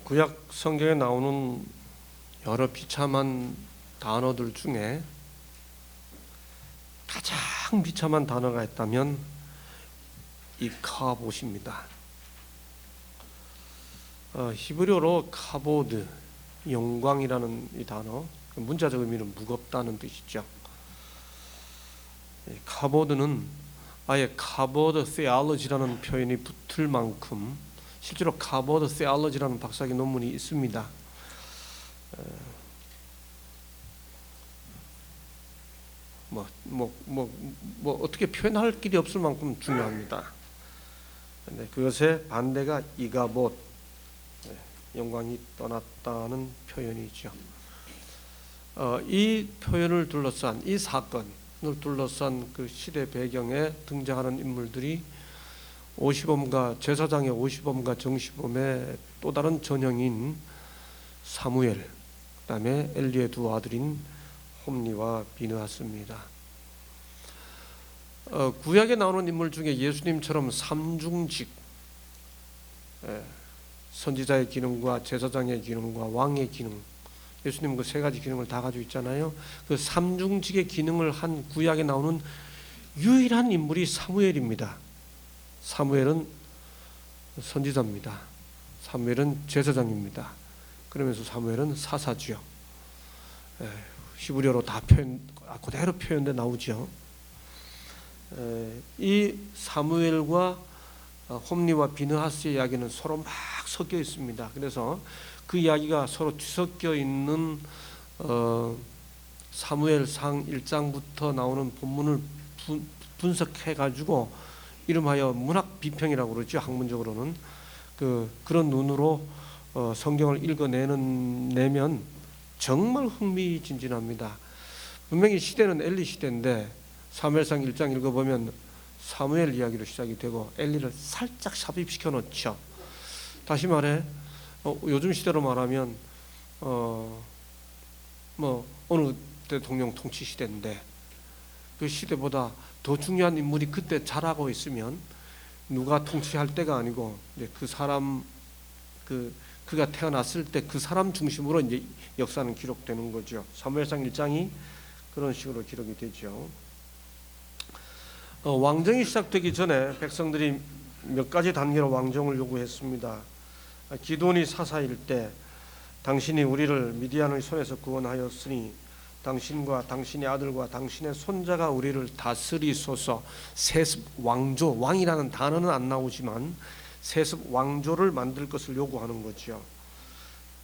구약 성경에 나오는 여러 비참한 단어들 중에 가장 비참한 단어가 있다면 이카봇입니다. 히브리어로 카보드, 영광이라는 이 단어, 문자적 의미는 무겁다는 뜻이죠. 카보드는 아예 카보드 세알러지라는 표현이 붙을 만큼 실제로 카보드 세알러지라는 박사학위 논문이 있습니다. 어떻게 표현할 길이 없을 만큼 중요합니다. 근데 그것의 반대가 이가봇, 영광이 떠났다는 표현이죠. 이 표현을 둘러싼 이 사건을 둘러싼 그 시대 배경에 등장하는 인물들이 오시범과 제사장의 오시범과 정시범의 또 다른 전형인 사무엘, 그다음에 엘리의 두 아들인 홈리와 비느하스입니다. 구약에 나오는 인물 중에 예수님처럼 삼중직, 선지자의 기능과 제사장의 기능과 왕의 기능, 예수님 그 세 가지 기능을 다 가지고 있잖아요. 그 삼중직의 기능을 한 구약에 나오는 유일한 인물이 사무엘입니다. 사무엘은 선지자입니다. 사무엘은 제사장입니다. 그러면서 사무엘은 사사죠. 히브리어로 다 그대로 표현돼 나오죠. 이 사무엘과 홈리와 비느하스의 이야기는 서로 막 섞여 있습니다. 그래서 그 이야기가 서로 뒤섞여 있는 사무엘상 1장부터 나오는 본문을 분석해 가지고 이름하여 문학 비평이라고 그러죠. 학문적으로는 그런 눈으로 성경을 읽어내면 정말 흥미진진합니다. 분명히 시대는 엘리 시대인데 사무엘상 1장 읽어보면 사무엘 이야기로 시작이 되고 엘리를 살짝 삽입시켜 놓죠. 다시 말해 요즘 시대로 말하면 어느 대통령 통치 시대인데 그 시대보다 더 중요한 인물이 그때 자라고 있으면 누가 통치할 때가 아니고 이제 그 사람 그가 태어났을 때 그 사람 중심으로 이제 역사는 기록되는 거죠. 사무엘상 1장이 그런 식으로 기록이 되죠. 왕정이 시작되기 전에 백성들이 몇 가지 단계로 왕정을 요구했습니다. 기드온이 사사일 때 당신이 우리를 미디안의 손에서 구원하였으니 당신과 당신의 아들과 당신의 손자가 우리를 다스리소서. 세습 왕조, 왕이라는 단어는 안 나오지만 세습 왕조를 만들 것을 요구하는 거죠.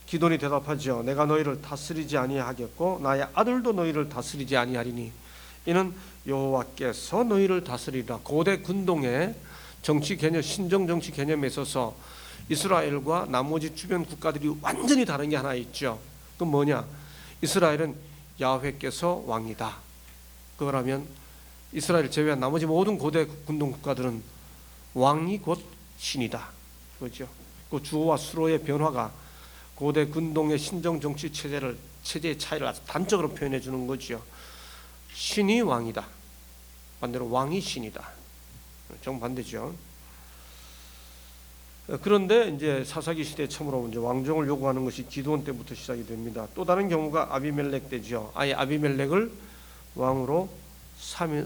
기드온이 대답하죠. 내가 너희를 다스리지 아니하겠고 나의 아들도 너희를 다스리지 아니하리니 이는 여호와께서 너희를 다스리라. 고대 근동의 정치 개념, 신정 정치 개념에 있어서 이스라엘과 나머지 주변 국가들이 완전히 다른 게 하나 있죠. 그건 뭐냐? 이스라엘은 야훼께서 왕이다. 그거라면 이스라엘 제외한 나머지 모든 고대 근동 국가들은 왕이 곧 신이다. 그렇죠? 그 주어와 수로의 변화가 고대 근동의 신정 정치 체제의 차이를 아주 단적으로 표현해 주는 거죠. 신이 왕이다. 반대로 왕이 신이다. 정반대죠. 그런데 이제 사사기 시대 처음으로 이제 왕정을 요구하는 것이 기드온 때부터 시작이 됩니다. 또 다른 경우가 아비멜렉 때죠. 아예 아비멜렉을 왕으로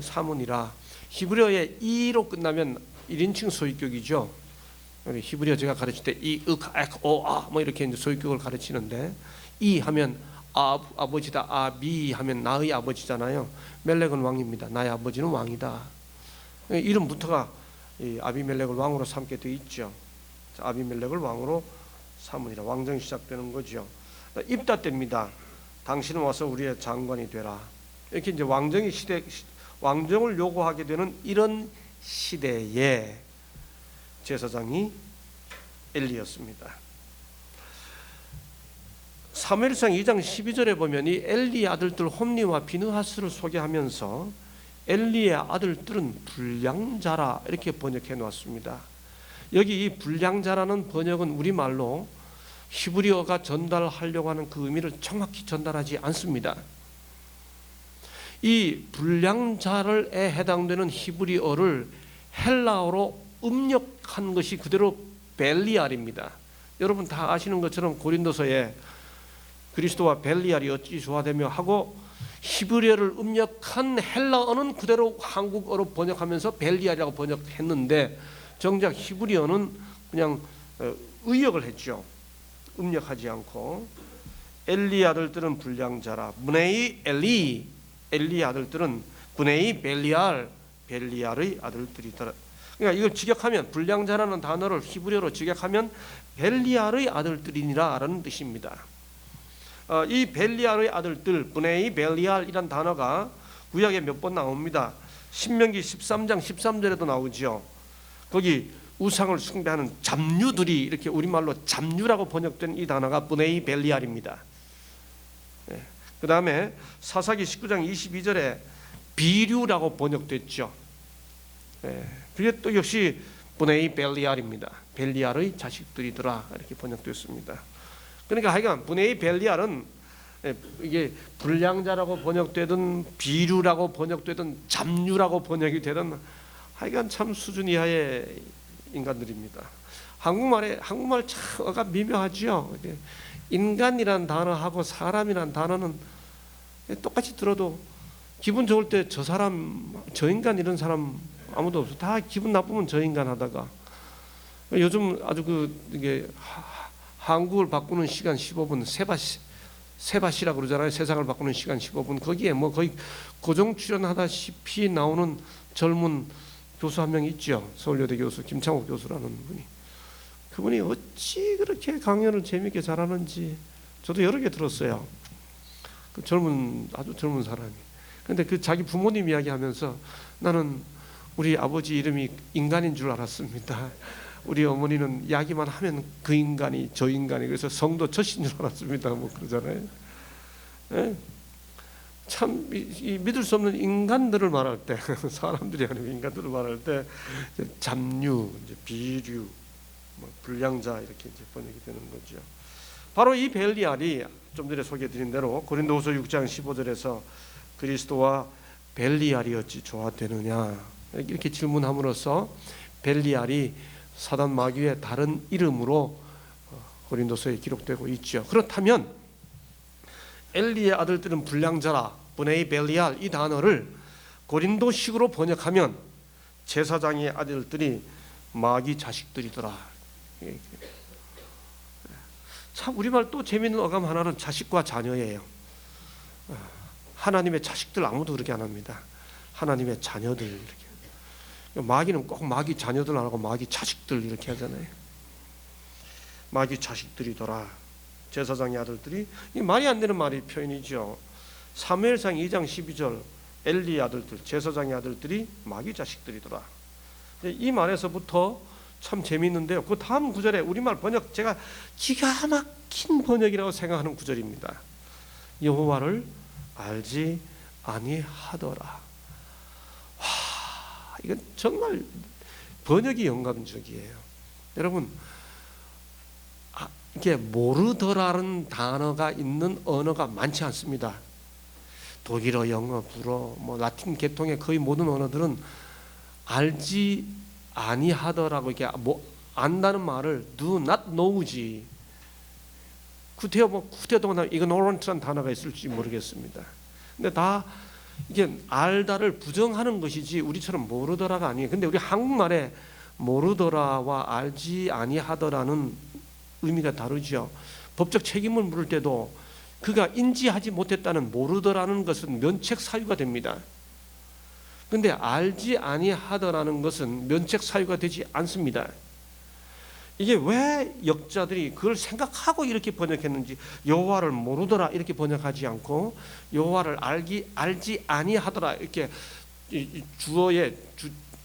삼으니라. 히브리어의 이로 끝나면 1인칭 소유격이죠. 히브리어 제가 가르칠 때 이, 윽, 액, 오, 아 뭐 이렇게 이제 소유격을 가르치는데 이 하면 아버지다. 아비 하면 나의 아버지잖아요. 멜렉은 왕입니다. 나의 아버지는 왕이다. 이름부터가 이 아비멜렉을 왕으로 삼게 돼 있죠. 아비멜렉을 왕으로 삼으니라. 왕정이 시작되는 거죠. 입다 때입니다. 당신은 와서 우리의 장관이 되라. 이렇게 이제 왕정을 요구하게 되는 이런 시대에 제사장이 엘리였습니다. 사무엘상 2장 12절에 보면 이 엘리의 아들들 홈리와 비느하스를 소개하면서 엘리의 아들들은 불량자라 이렇게 번역해 놓았습니다. 여기 이 불량자라는 번역은 우리말로 히브리어가 전달하려고 하는 그 의미를 정확히 전달하지 않습니다. 이 불량자를에 해당되는 히브리어를 헬라어로 음력한 것이 그대로 벨리알입니다. 여러분 다 아시는 것처럼 고린도서에 그리스도와 벨리알이 어찌 조화되며 하고 히브리어를 음력한 헬라어는 그대로 한국어로 번역하면서 벨리알이라고 번역했는데 정작 히브리어는 그냥 의역을 했죠. 음력하지 않고. 엘리 아들들은 불량자라. 브네이 엘리 아들들은 브네이 벨리알의 아들들이더라. 그러니까 이걸 직역하면 불량자라는 단어를 히브리어로 직역하면 벨리알의 아들들이니라라는 뜻입니다. 이 벨리알의 아들들, 브네이 벨리알이란 단어가 구약에 몇 번 나옵니다. 신명기 13장 13절에도 나오죠. 거기 우상을 숭배하는 잡류들이, 이렇게 우리말로 잡류라고 번역된 이 단어가 브네이 벨리알입니다. 그 다음에 사사기 19장 22절에 비류라고 번역됐죠. 그게 또 역시 브네이 벨리알입니다. 벨리알의 자식들이더라 이렇게 번역됐습니다. 그러니까 하여간 브네이 벨리알은 이게 불량자라고 번역되든 비류라고 번역되든 잡류라고 번역이 되든 하여간 참 수준 이하의 인간들입니다. 한국말 참 어가 미묘하죠. 인간이란 단어하고 사람이란 단어는 똑같이 들어도 기분 좋을 때 저 사람, 저 인간 이런 사람 아무도 없어. 다 기분 나쁘면 저 인간 하다가 요즘 아주 이게 한국을 바꾸는 시간 15분 세바시라고 그러잖아요. 세상을 바꾸는 시간 15분. 거기에 뭐 거의 고정 출연하다시피 나오는 젊은 교수 한 명 있죠. 서울여대 교수 김창옥 교수라는 분이. 그분이 어찌 그렇게 강연을 재밌게 잘하는지 저도 여러 개 들었어요. 그 아주 젊은 사람이. 근데 그 자기 부모님 이야기하면서 나는 우리 아버지 이름이 인간인 줄 알았습니다. 우리 어머니는 이야기만 하면 그 인간이 저 인간이, 그래서 성도 저신 줄 알았습니다. 뭐 그러잖아요. 참 이 믿을 수 없는 인간들을 말할 때 사람들이 아니고 인간들을 말할 때 잡류, 이제 비류, 불량자 이렇게 이제 번역이 되는 거죠. 바로 이 벨리알이 좀 전에 소개해드린 대로 고린도후서 6장 15절에서 그리스도와 벨리알이 어찌 조화되느냐 이렇게 질문함으로써 벨리알이 사단 마귀의 다른 이름으로 고린도서에 기록되고 있죠. 그렇다면 엘리의 아들들은 불량자라, 브네이 벨리알 이 단어를 고린도식으로 번역하면 제사장의 아들들이 마귀 자식들이더라. 참 우리말 또 재미있는 어감 하나는 자식과 자녀예요. 하나님의 자식들 아무도 그렇게 안 합니다. 하나님의 자녀들 이렇게. 마귀는 꼭 마귀 자녀들 안 하고 마귀 자식들 이렇게 하잖아요. 마귀 자식들이더라. 제사장의 아들들이, 이 말이 안 되는 말이 표현이죠. 사무엘상 2장 12절 엘리의 아들들, 제사장의 아들들이 마귀 자식들이더라. 이 말에서부터 참 재미있는데요. 그 다음 구절에 우리말 번역, 제가 기가 막힌 번역이라고 생각하는 구절입니다. 여호와를 알지 아니하더라. 와, 이건 정말 번역이 영감적이에요. 여러분, 이게 모르더라는 단어가 있는 언어가 많지 않습니다. 독일어, 영어, 불어, 라틴 계통의 거의 모든 언어들은 알지 아니하더라고 이렇게 안다는 말을 do not know지. 구태여 ignorant라는 단어가 있을지 모르겠습니다. 근데 다 이게 알다를 부정하는 것이지 우리처럼 모르더라가 아니에요. 근데 우리 한국말에 모르더라와 알지 아니하더라는 의미가 다르죠. 법적 책임을 물을 때도 그가 인지하지 못했다는 모르더라는 것은 면책 사유가 됩니다. 그런데 알지 아니하더라는 것은 면책 사유가 되지 않습니다. 이게 왜 역자들이 그걸 생각하고 이렇게 번역했는지, 여호와를 모르더라 이렇게 번역하지 않고 여호와를 알지 아니하더라 이렇게 주어의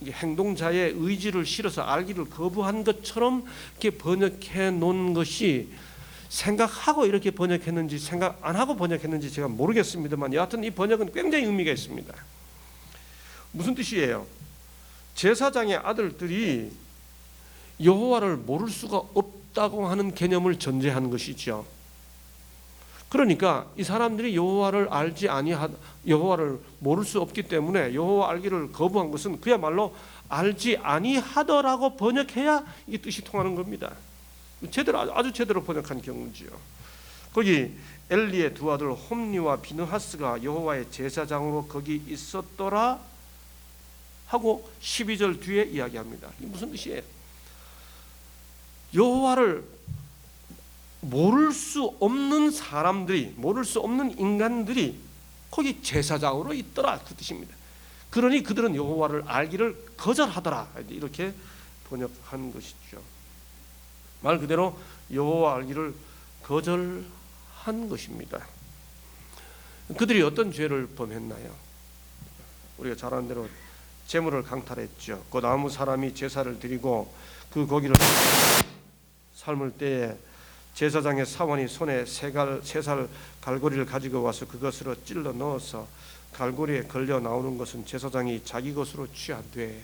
행동자의 의지를 실어서 알기를 거부한 것처럼 이렇게 번역해 놓은 것이 생각하고 이렇게 번역했는지 생각 안 하고 번역했는지 제가 모르겠습니다만 여하튼 이 번역은 굉장히 의미가 있습니다. 무슨 뜻이에요? 제사장의 아들들이 여호와를 모를 수가 없다고 하는 개념을 전제하는 것이죠. 그러니까 이 사람들이 여호와를 모를 수 없기 때문에 여호와 알기를 거부한 것은 그야말로 알지 아니하더라고 번역해야 이 뜻이 통하는 겁니다. 제대로 아주 제대로 번역한 경우지요. 거기 엘리의 두 아들 홈리와 비느하스가 여호와의 제사장으로 거기 있었더라 하고 12절 뒤에 이야기합니다. 이게 무슨 뜻이에요? 여호와를 모를 수 없는 사람들이, 모를 수 없는 인간들이 거기 제사장으로 있더라, 그 뜻입니다. 그러니 그들은 여호와를 알기를 거절하더라, 이렇게 번역한 것이죠. 말 그대로 여호와 알기를 거절한 것입니다. 그들이 어떤 죄를 범했나요? 우리가 잘 아는 대로 제물을 강탈했죠. 곧 아무 사람이 제사를 드리고 그 고기를 삶을 때에 제사장의 사원이 손에 세 살 갈고리를 가지고 와서 그것으로 찔러 넣어서 갈고리에 걸려 나오는 것은 제사장이 자기 것으로 취하되,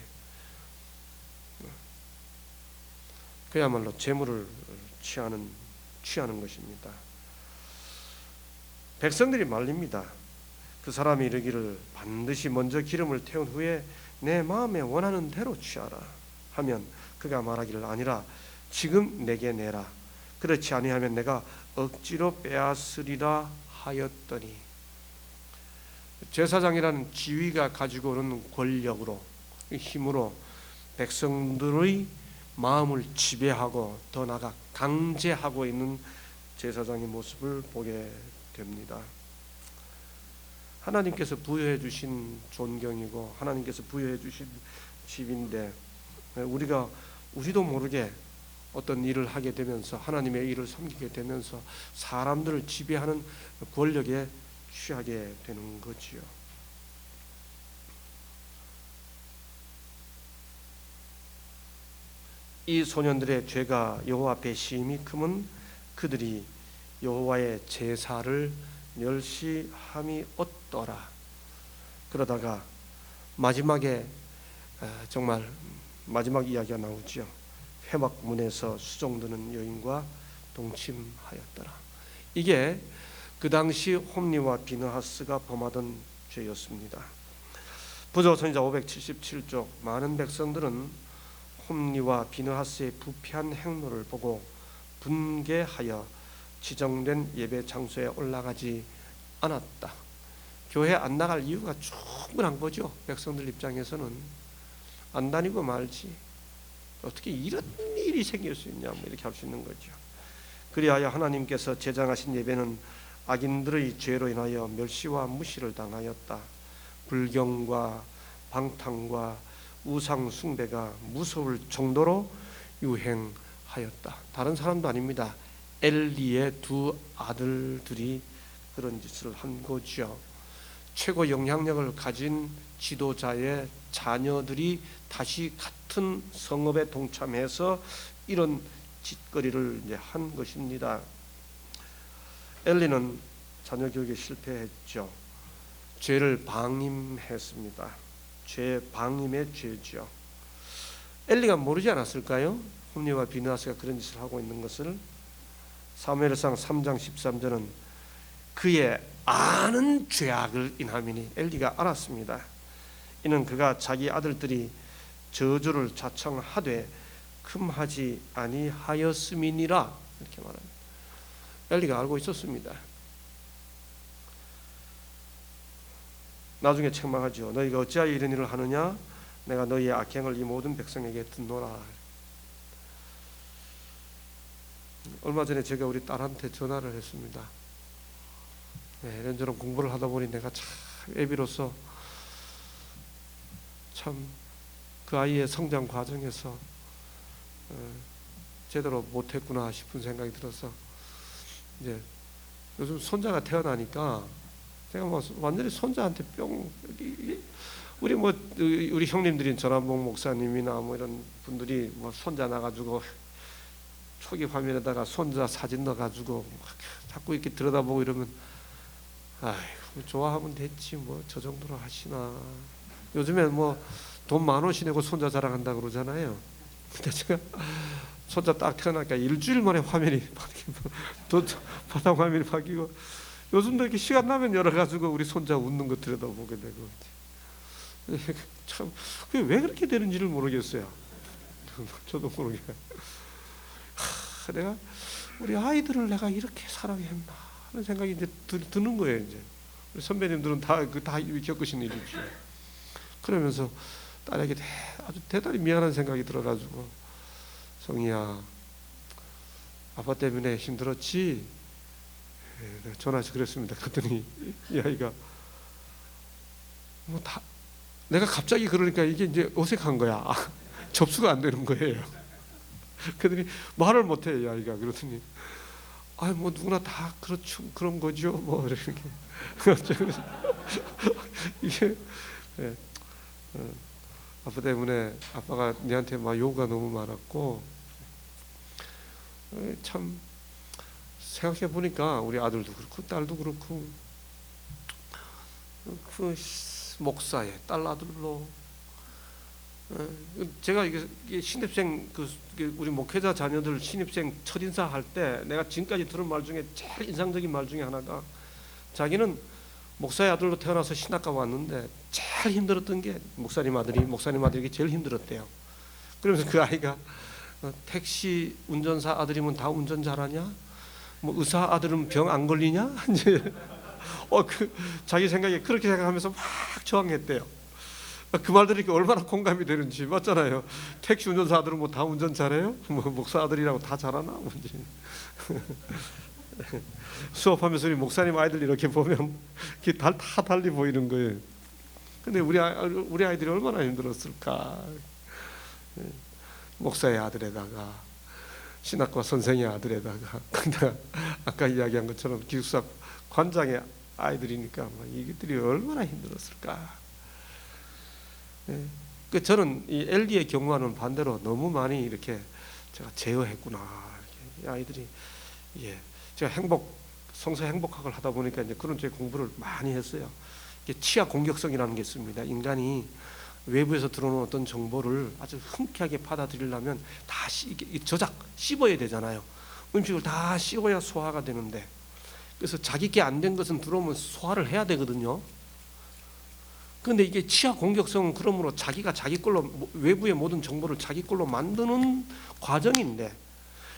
그야말로 제물을 취하는 것입니다. 백성들이 말립니다. 그 사람이 이르기를 반드시 먼저 기름을 태운 후에 내 마음에 원하는 대로 취하라 하면 그가 말하기를 아니라 지금 내게 내라. 그렇지 아니하면 내가 억지로 빼앗으리라 하였더니, 제사장이라는 지위가 가지고 오는 권력으로, 힘으로 백성들의 마음을 지배하고 더 나아가 강제하고 있는 제사장의 모습을 보게 됩니다. 하나님께서 부여해 주신 존경이고 하나님께서 부여해 주신 집인데, 우리도 모르게 어떤 일을 하게 되면서 하나님의 일을 섬기게 되면서 사람들을 지배하는 권력에 취하게 되는 거지요. 이 소년들의 죄가 여호와 앞에 심히 크면 그들이 여호와의 제사를 멸시함이 없더라. 그러다가 마지막에 정말 마지막 이야기가 나오죠. 회막문에서 수종드는 여인과 동침하였더라. 이게 그 당시 홈리와 비느하스가 범하던 죄였습니다. 부조 선지자 577쪽 많은 백성들은 홈리와 비느하스의 부패한 행로를 보고 분개하여 지정된 예배 장소에 올라가지 않았다. 교회 안 나갈 이유가 충분한 거죠. 백성들 입장에서는 안 다니고 말지, 어떻게 이런 일이 생길 수 있냐, 이렇게 할 수 있는 거죠. 그리하여 하나님께서 제정하신 예배는 악인들의 죄로 인하여 멸시와 무시를 당하였다. 불경과 방탕과 우상 숭배가 무서울 정도로 유행하였다. 다른 사람도 아닙니다. 엘리의 두 아들들이 그런 짓을 한 거죠. 최고 영향력을 가진 지도자의 자녀들이 다시 같은 성업에 동참해서 이런 짓거리를 이제 한 것입니다. 엘리는 자녀 교육에 실패했죠. 죄를 방임했습니다. 죄 방임의 죄죠. 엘리가 모르지 않았을까요? 홈리와 비느하스가 그런 짓을 하고 있는 것을. 사무엘상 3장 13절은 그의 아는 죄악을 인함이니, 엘리가 알았습니다. 이는 그가 자기 아들들이 저주를 자청하되 금하지 아니하였음이니라, 이렇게 말합니다. 엘리가 알고 있었습니다. 나중에 책망하죠. 너희가 어찌하여 이런 일을 하느냐? 내가 너희의 악행을 이 모든 백성에게 듣노라. 얼마 전에 제가 우리 딸한테 전화를 했습니다. 이런저런 공부를 하다 보니 내가 참 애비로서 참 그 아이의 성장 과정에서 제대로 못했구나 싶은 생각이 들어서, 이제 요즘 손자가 태어나니까 제가 뭐 완전히 손자한테 우리 형님들인 전한봉 목사님이나 뭐 이런 분들이 뭐 손자 나가지고 초기 화면에다가 손자 사진 넣어가지고 자꾸 이렇게 들여다보고 이러면, 아이고 좋아하면 됐지 뭐 저 정도로 하시나. 요즘에 뭐 돈 10,000원씩 내고 손자 자랑한다 그러잖아요. 근데 제가 손자 딱 태어나니까 일주일 만에 화면이 바뀌고, 바닥 화면이 바뀌고, 요즘도 이렇게 시간 나면 열어가지고 우리 손자 웃는 거 들여다보게 되고, 참 그게 왜 그렇게 되는지를 모르겠어요. 저도 모르게. 내가 우리 아이들을 내가 이렇게 사랑했나 하는 생각이 이제 드는 거예요. 이제 우리 선배님들은 다 겪으신 일이죠. 그러면서 딸에게 아주 대단히 미안한 생각이 들어가지고, 성희야, 아빠 때문에 힘들었지? 내가 전화해서 그랬습니다. 그랬더니 이 아이가 내가 갑자기 그러니까 이게 이제 어색한 거야. 접수가 안 되는 거예요. 그랬더니 말을 못해, 이 아이가. 그러더니 뭐 누구나 다 그렇죠, 그런 거죠, 뭐 이렇게. 이게 아빠 때문에 아빠가 니한테 막 요구가 너무 많았고, 참 생각해 보니까 우리 아들도 그렇고 딸도 그렇고 그 목사의 딸 아들로, 제가 이게 신입생 우리 목회자 자녀들 신입생 첫 인사할 때 내가 지금까지 들은 말 중에 제일 인상적인 말 중에 하나가, 자기는 목사의 아들로 태어나서 신학과 왔는데 제일 힘들었던 게 목사님 아들이 제일 힘들었대요. 그러면서 그 아이가 택시 운전사 아들이면 다 운전 잘하냐? 뭐 의사 아들은 병 안 걸리냐? 이제 자기 생각에 그렇게 생각하면서 막 저항했대요. 그 말들이 얼마나 공감이 되는지. 맞잖아요. 택시 운전사 아들은 뭐 다 운전 잘해요? 뭐 목사 아들이라고 다 잘하나? 뭔지. 수업하면서 우리 목사님 아이들 이렇게 보면 다 달리 보이는 거예요. 근데 우리 아이들이 얼마나 힘들었을까. 목사의 아들에다가 신학과 선생의 아들에다가, 근데 아까 이야기한 것처럼 기숙사 관장의 아이들이니까 이것들이 얼마나 힘들었을까. 저는 이 엘리의 경우와는 반대로 너무 많이 이렇게 제가 제어했구나. 이 아이들이 제가 성서 행복학을 하다 보니까 이제 그런 제 공부를 많이 했어요. 이게 치아 공격성이라는 게 있습니다. 인간이 외부에서 들어오는 어떤 정보를 아주 흔쾌하게 받아들이려면 다 씹어야 되잖아요. 음식을 다 씹어야 소화가 되는데, 그래서 자기께 안 된 것은 들어오면 소화를 해야 되거든요. 그런데 이게 치아 공격성은 그러므로 자기가 자기 걸로, 외부의 모든 정보를 자기 걸로 만드는 과정인데,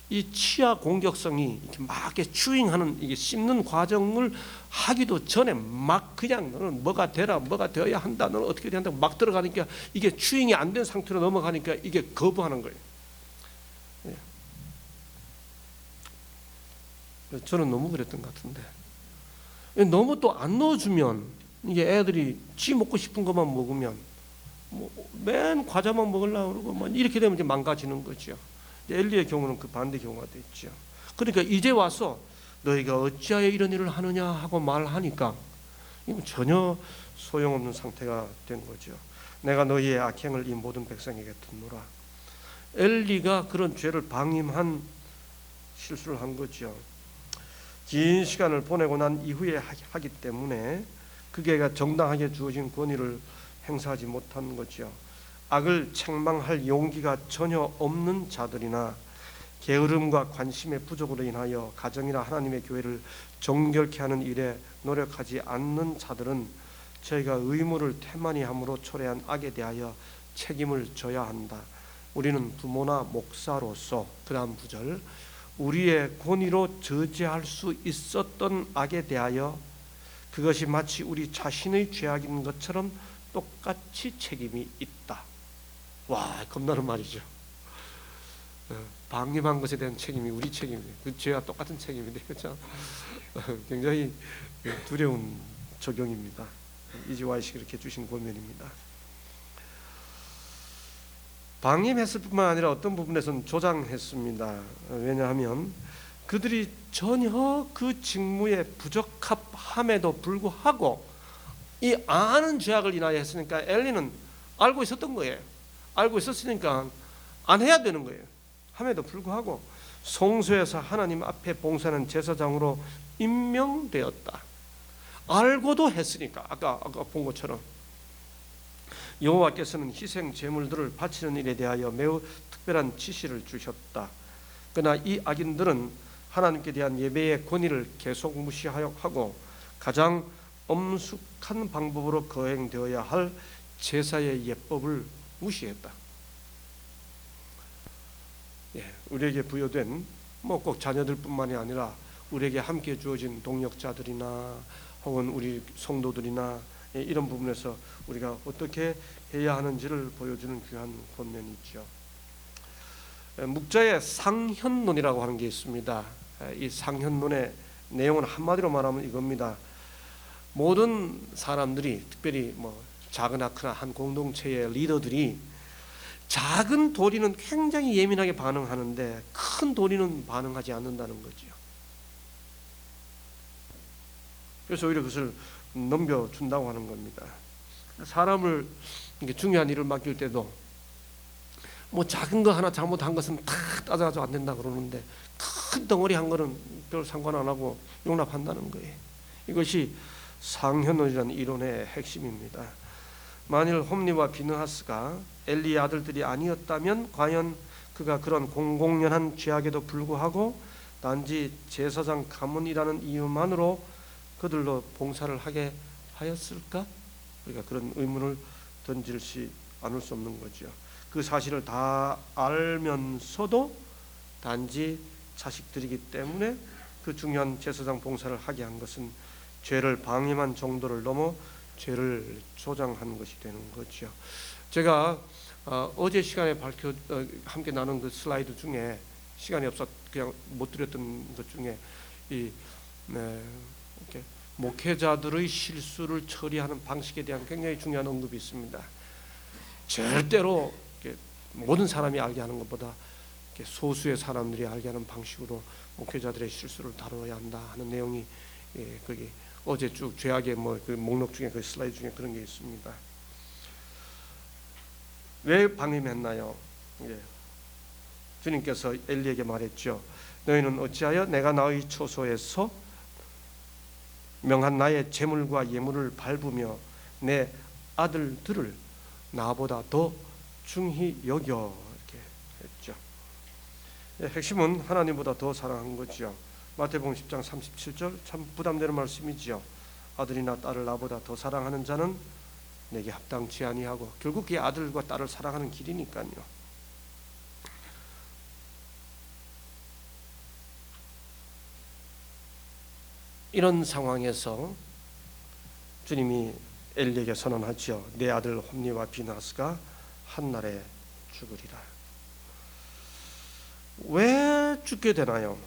이 치아 공격성이 이렇게 막 추잉하는, 이게 씹는 과정을 하기도 전에 막 그냥 너는 뭐가 되어야 한다, 너는 어떻게 된다고 막 들어가니까 이게 추잉이 안 된 상태로 넘어가니까 이게 거부하는 거예요. 저는 너무 그랬던 것 같은데, 너무 또 안 넣어주면 이게 애들이 지 먹고 싶은 것만 먹으면 맨 과자만 먹으려고 그러고 이렇게 되면 이제 망가지는 거죠. 엘리의 경우는 그 반대 경우가 됐죠. 그러니까 이제 와서 너희가 어찌하여 이런 일을 하느냐 하고 말하니까 이건 전혀 소용없는 상태가 된 거죠. 내가 너희의 악행을 이 모든 백성에게 듣노라. 엘리가 그런 죄를 방임한 실수를 한 거죠. 긴 시간을 보내고 난 이후에 하기 때문에 그게 정당하게 주어진 권위를 행사하지 못한 거죠. 악을 책망할 용기가 전혀 없는 자들이나 게으름과 관심의 부족으로 인하여 가정이나 하나님의 교회를 정결케 하는 일에 노력하지 않는 자들은 저희가 의무를 태만히 함으로 초래한 악에 대하여 책임을 져야 한다. 우리는 부모나 목사로서, 그 다음 구절, 우리의 권위로 저지할 수 있었던 악에 대하여 그것이 마치 우리 자신의 죄악인 것처럼 똑같이 책임이 있다. 와, 겁나는 말이죠. 방임한 것에 대한 책임이 우리 책임이에요. 그 죄와 똑같은 책임인데, 그렇죠? 굉장히 두려운 적용입니다. 이지와이씨 그렇게 주신 권면입니다. 방임했을 뿐만 아니라 어떤 부분에서는 조장했습니다. 왜냐하면 그들이 전혀 그 직무에 부적합함에도 불구하고 이 아는 죄악을 인하여 했으니까 엘리는 알고 있었던 거예요. 알고 있었으니까 안 해야 되는 거예요. 함에도 불구하고 성소에서 하나님 앞에 봉사하는 제사장으로 임명되었다. 알고도 했으니까 아까 본 것처럼 여호와께서는 희생 제물들을 바치는 일에 대하여 매우 특별한 지시를 주셨다. 그러나 이 악인들은 하나님께 대한 예배의 권위를 계속 무시하고 가장 엄숙한 방법으로 거행되어야 할 제사의 예법을 무시했다. 우리에게 부여된 뭐 꼭 자녀들뿐만이 아니라 우리에게 함께 주어진 동역자들이나 혹은 우리 성도들이나 이런 부분에서 우리가 어떻게 해야 하는지를 보여주는 귀한 권면이 있죠. 묵자의 상현론이라고 하는 게 있습니다. 이 상현론의 내용은 한마디로 말하면 이겁니다. 모든 사람들이, 특별히 뭐 작으나 크나 한 공동체의 리더들이 작은 도리는 굉장히 예민하게 반응하는데 큰 도리는 반응하지 않는다는 거죠. 그래서 오히려 그것을 넘겨준다고 하는 겁니다. 사람을 중요한 일을 맡길 때도 뭐 작은 거 하나 잘못한 것은 다 따져가지고 안 된다 그러는데 큰 덩어리 한 거는 별 상관 안 하고 용납한다는 거예요. 이것이 상현론이라는 이론의 핵심입니다. 만일 홈리와 비느하스가 엘리의 아들들이 아니었다면 과연 그가 그런 공공연한 죄악에도 불구하고 단지 제사장 가문이라는 이유만으로 그들로 봉사를 하게 하였을까? 우리가 그런 의문을 던질지 않을 수 없는 거죠. 그 사실을 다 알면서도 단지 자식들이기 때문에 그 중요한 제사장 봉사를 하게 한 것은 죄를 방임한 정도를 넘어 죄를 조장한 것이 되는 거죠. 제가 어제 시간에 함께 나눈 그 슬라이드 중에 시간이 없어 그냥 못 드렸던 것 중에 이렇게 목회자들의 실수를 처리하는 방식에 대한 굉장히 중요한 언급이 있습니다. 절대로 모든 사람이 알게 하는 것보다 소수의 사람들이 알게 하는 방식으로 목회자들의 실수를 다뤄야 한다 하는 내용이 거기 어제 쭉 죄악의 그 목록 중에 그 슬라이드 중에 그런 게 있습니다. 왜 방임했나요? 주님께서 엘리에게 말했죠. 너희는 어찌하여 내가 너희 처소에서 명한 나의 재물과 예물을 밟으며 내 아들들을 나보다 더 중히 여겨, 이렇게 했죠. 핵심은 하나님보다 더 사랑한 거죠. 마태복음 10장 37절 참 부담되는 말씀이지요. 아들이나 딸을 나보다 더 사랑하는 자는 내게 합당치 아니하고, 결국 그게 아들과 딸을 사랑하는 길이니까요. 이런 상황에서 주님이 엘리에게 선언하죠. 내 아들 홈리와 비느하스가 한날에 죽으리라. 왜 죽게 되나요?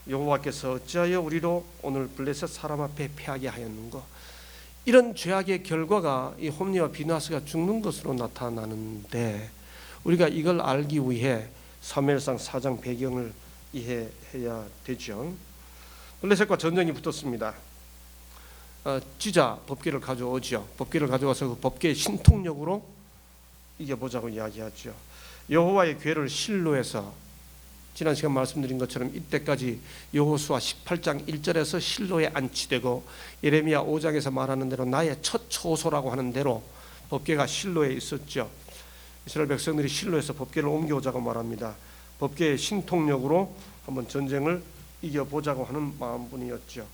여호와께서 어찌하여 우리로 오늘 블레셋 사람 앞에 패하게 하였는고? 이런 죄악의 결과가 이 홈리와 비느하스가 죽는 것으로 나타나는데, 우리가 이걸 알기 위해 사무엘상 4장 배경을 이해해야 되죠. 블레셋과 전쟁이 붙었습니다. 지자 법궤를 가져오죠. 법궤를 가져와서 그 법궤의 신통력으로 이겨보자고 이야기하죠. 여호와의 궤를 실로에서, 지난 시간 말씀드린 것처럼 이때까지 여호수아 18장 1절에서 실로에 안치되고 예레미야 5장에서 말하는 대로 나의 첫 초소라고 하는 대로 법궤가 실로에 있었죠. 이스라엘 백성들이 실로에서 법궤를 옮겨오자고 말합니다. 법궤의 신통력으로 한번 전쟁을 이겨보자고 하는 마음뿐이었죠.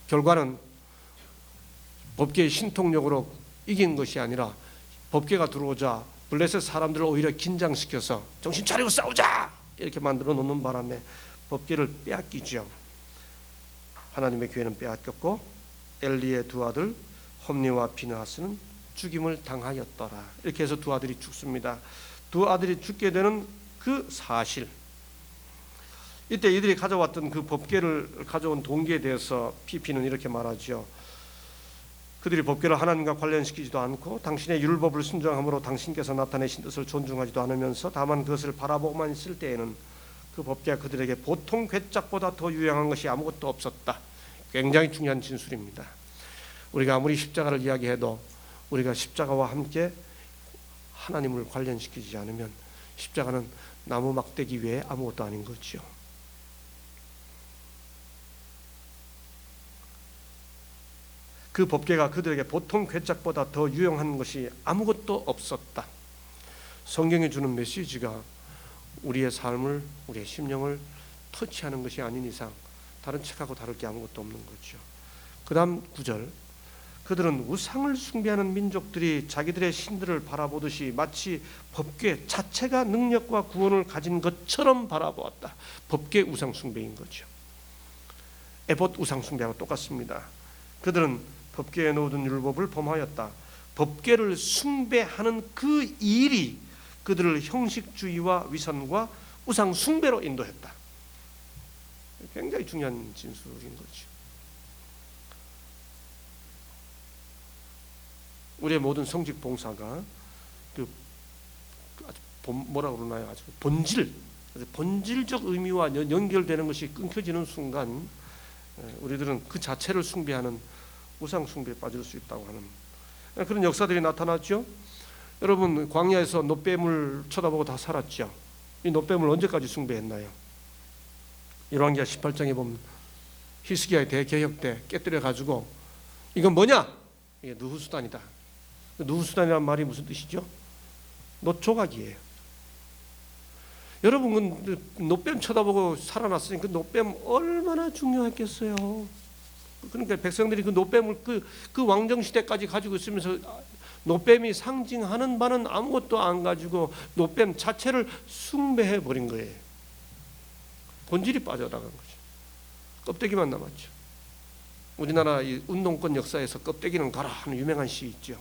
결과는 법궤의 신통력으로 이긴 것이 아니라 법궤가 들어오자 블레셋 사람들을 오히려 긴장시켜서 정신 차리고 싸우자 이렇게 만들어 놓는 바람에 법궤를 빼앗기죠. 하나님의 궤는 빼앗겼고 엘리의 두 아들 홈리와 비느하스는 죽임을 당하였더라. 이렇게 해서 두 아들이 죽습니다. 두 아들이 죽게 되는 그 사실, 이때 이들이 가져왔던 그 법궤를 가져온 동기에 대해서 PP는 이렇게 말하죠. 그들이 법궤를 하나님과 관련시키지도 않고 당신의 율법을 순종함으로 당신께서 나타내신 뜻을 존중하지도 않으면서 다만 그것을 바라보고만 있을 때에는 그 법궤가 그들에게 보통 괴짝보다 더 유용한 것이 아무것도 없었다. 굉장히 중요한 진술입니다. 우리가 아무리 십자가를 이야기해도 우리가 십자가와 함께 하나님을 관련시키지 않으면 십자가는 나무 막대기 외에 아무것도 아닌 거죠. 그 법궤가 그들에게 보통 괴짝보다 더 유용한 것이 아무것도 없었다. 성경이 주는 메시지가 우리의 삶을, 우리의 심령을 터치하는 것이 아닌 이상 다른 책하고 다를 게 아무것도 없는 거죠. 그 다음 9절, 그들은 우상을 숭배하는 민족들이 자기들의 신들을 바라보듯이 마치 법궤 자체가 능력과 구원을 가진 것처럼 바라보았다. 법궤 우상 숭배인 거죠. 에봇 우상 숭배하고 똑같습니다. 그들은 법궤에 놓은 율법을 범하였다. 법궤를 숭배하는 그 일이 그들을 형식주의와 위선과 우상 숭배로 인도했다. 굉장히 중요한 진술인 거죠. 우리의 모든 성직 봉사가 뭐라 그러나요? 아주 본질적 의미와 연결되는 것이 끊겨지는 순간 우리들은 그 자체를 숭배하는 우상 숭배에 빠질 수 있다고 하는 그런 역사들이 나타났죠. 여러분, 광야에서 놋뱀을 쳐다보고 다 살았죠. 이 놋뱀을 언제까지 숭배했나요? 열왕기하 18장에 보면 히스기야의 대개혁 때 깨뜨려 가지고 이건 뭐냐? 이게 느후수단이다. 느후수단이라는 말이 무슨 뜻이죠? 놋조각이에요. 여러분, 그 놋뱀 쳐다보고 살아났으니 그 놋뱀 얼마나 중요했겠어요. 그러니까 백성들이 그 놋뱀을 그 왕정 시대까지 가지고 있으면서 놋뱀이 상징하는 바는 아무것도 안 가지고 놋뱀 자체를 숭배해 버린 거예요. 본질이 빠져나간 거죠. 껍데기만 남았죠. 우리나라 이 운동권 역사에서 껍데기는 가라 하는 유명한 시 있죠.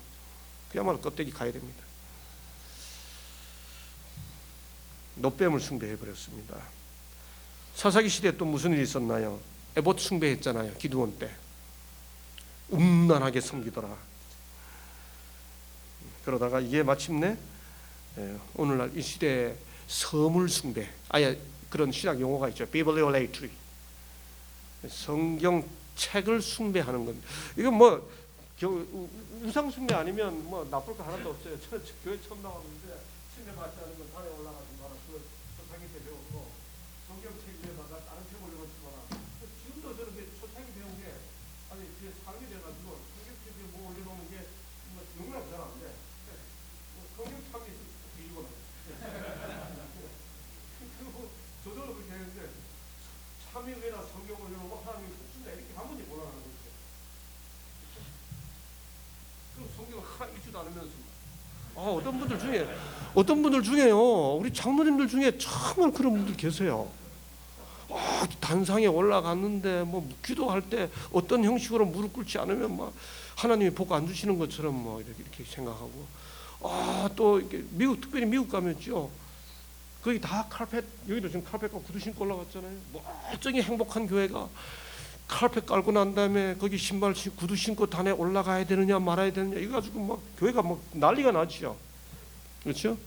그야말로 껍데기 가야 됩니다. 놋뱀을 숭배해 버렸습니다. 사사기 시대에 또 무슨 일이 있었나요? 에봇 숭배했잖아요. 기드온 때 음란하게 섬기더라. 그러다가 이게 마침내 오늘날 이 시대의 서물 숭배, 아예 그런 신학 용어가 있죠. 비블리오레이트리, 성경 책을 숭배하는 겁니다. 이건 뭐 우상 숭배 아니면 뭐 나쁠 거 하나도 없어요. 저는 교회 처음 나왔는데 침례 받지 않은 건 산에 올라가지 마라. 그 초창기 때 배웠고 성경 책 위에다가 다른 책 올려놓지 마라. 지금도 저는 초창기 배운 게 아니 뒤에 상이 돼가지고 성경 책 위에 뭐 올려놓는 게 뭐 용납 잘 안 돼. 성경 책이 뒤집어 놔. 그리고 저절로 그렇게 했는데 참이 위에다 성경 올려놓으면 하나님이 복준다 이렇게 한 번씩 올라가는 거죠. 성경을 하나 읽지도 않으면서 어떤 분들 중에요, 우리 장로님들 중에 정말 그런 분들 계세요. 단상에 올라갔는데 뭐 기도할 때 어떤 형식으로 무릎 꿇지 않으면 막 하나님이 복 안 주시는 것처럼 뭐 이렇게 생각하고 또 이렇게 특별히 미국 가면요, 거기 다 카펫, 여기도 지금 카펫과 구두 신고 올라갔잖아요. 멀쩡히 행복한 교회가 카펫 깔고 난 다음에 거기 신발 신고 구두 신고 단에 올라가야 되느냐 말아야 되느냐 이거 가지고 막 교회가 막 난리가 나죠. 그렇죠?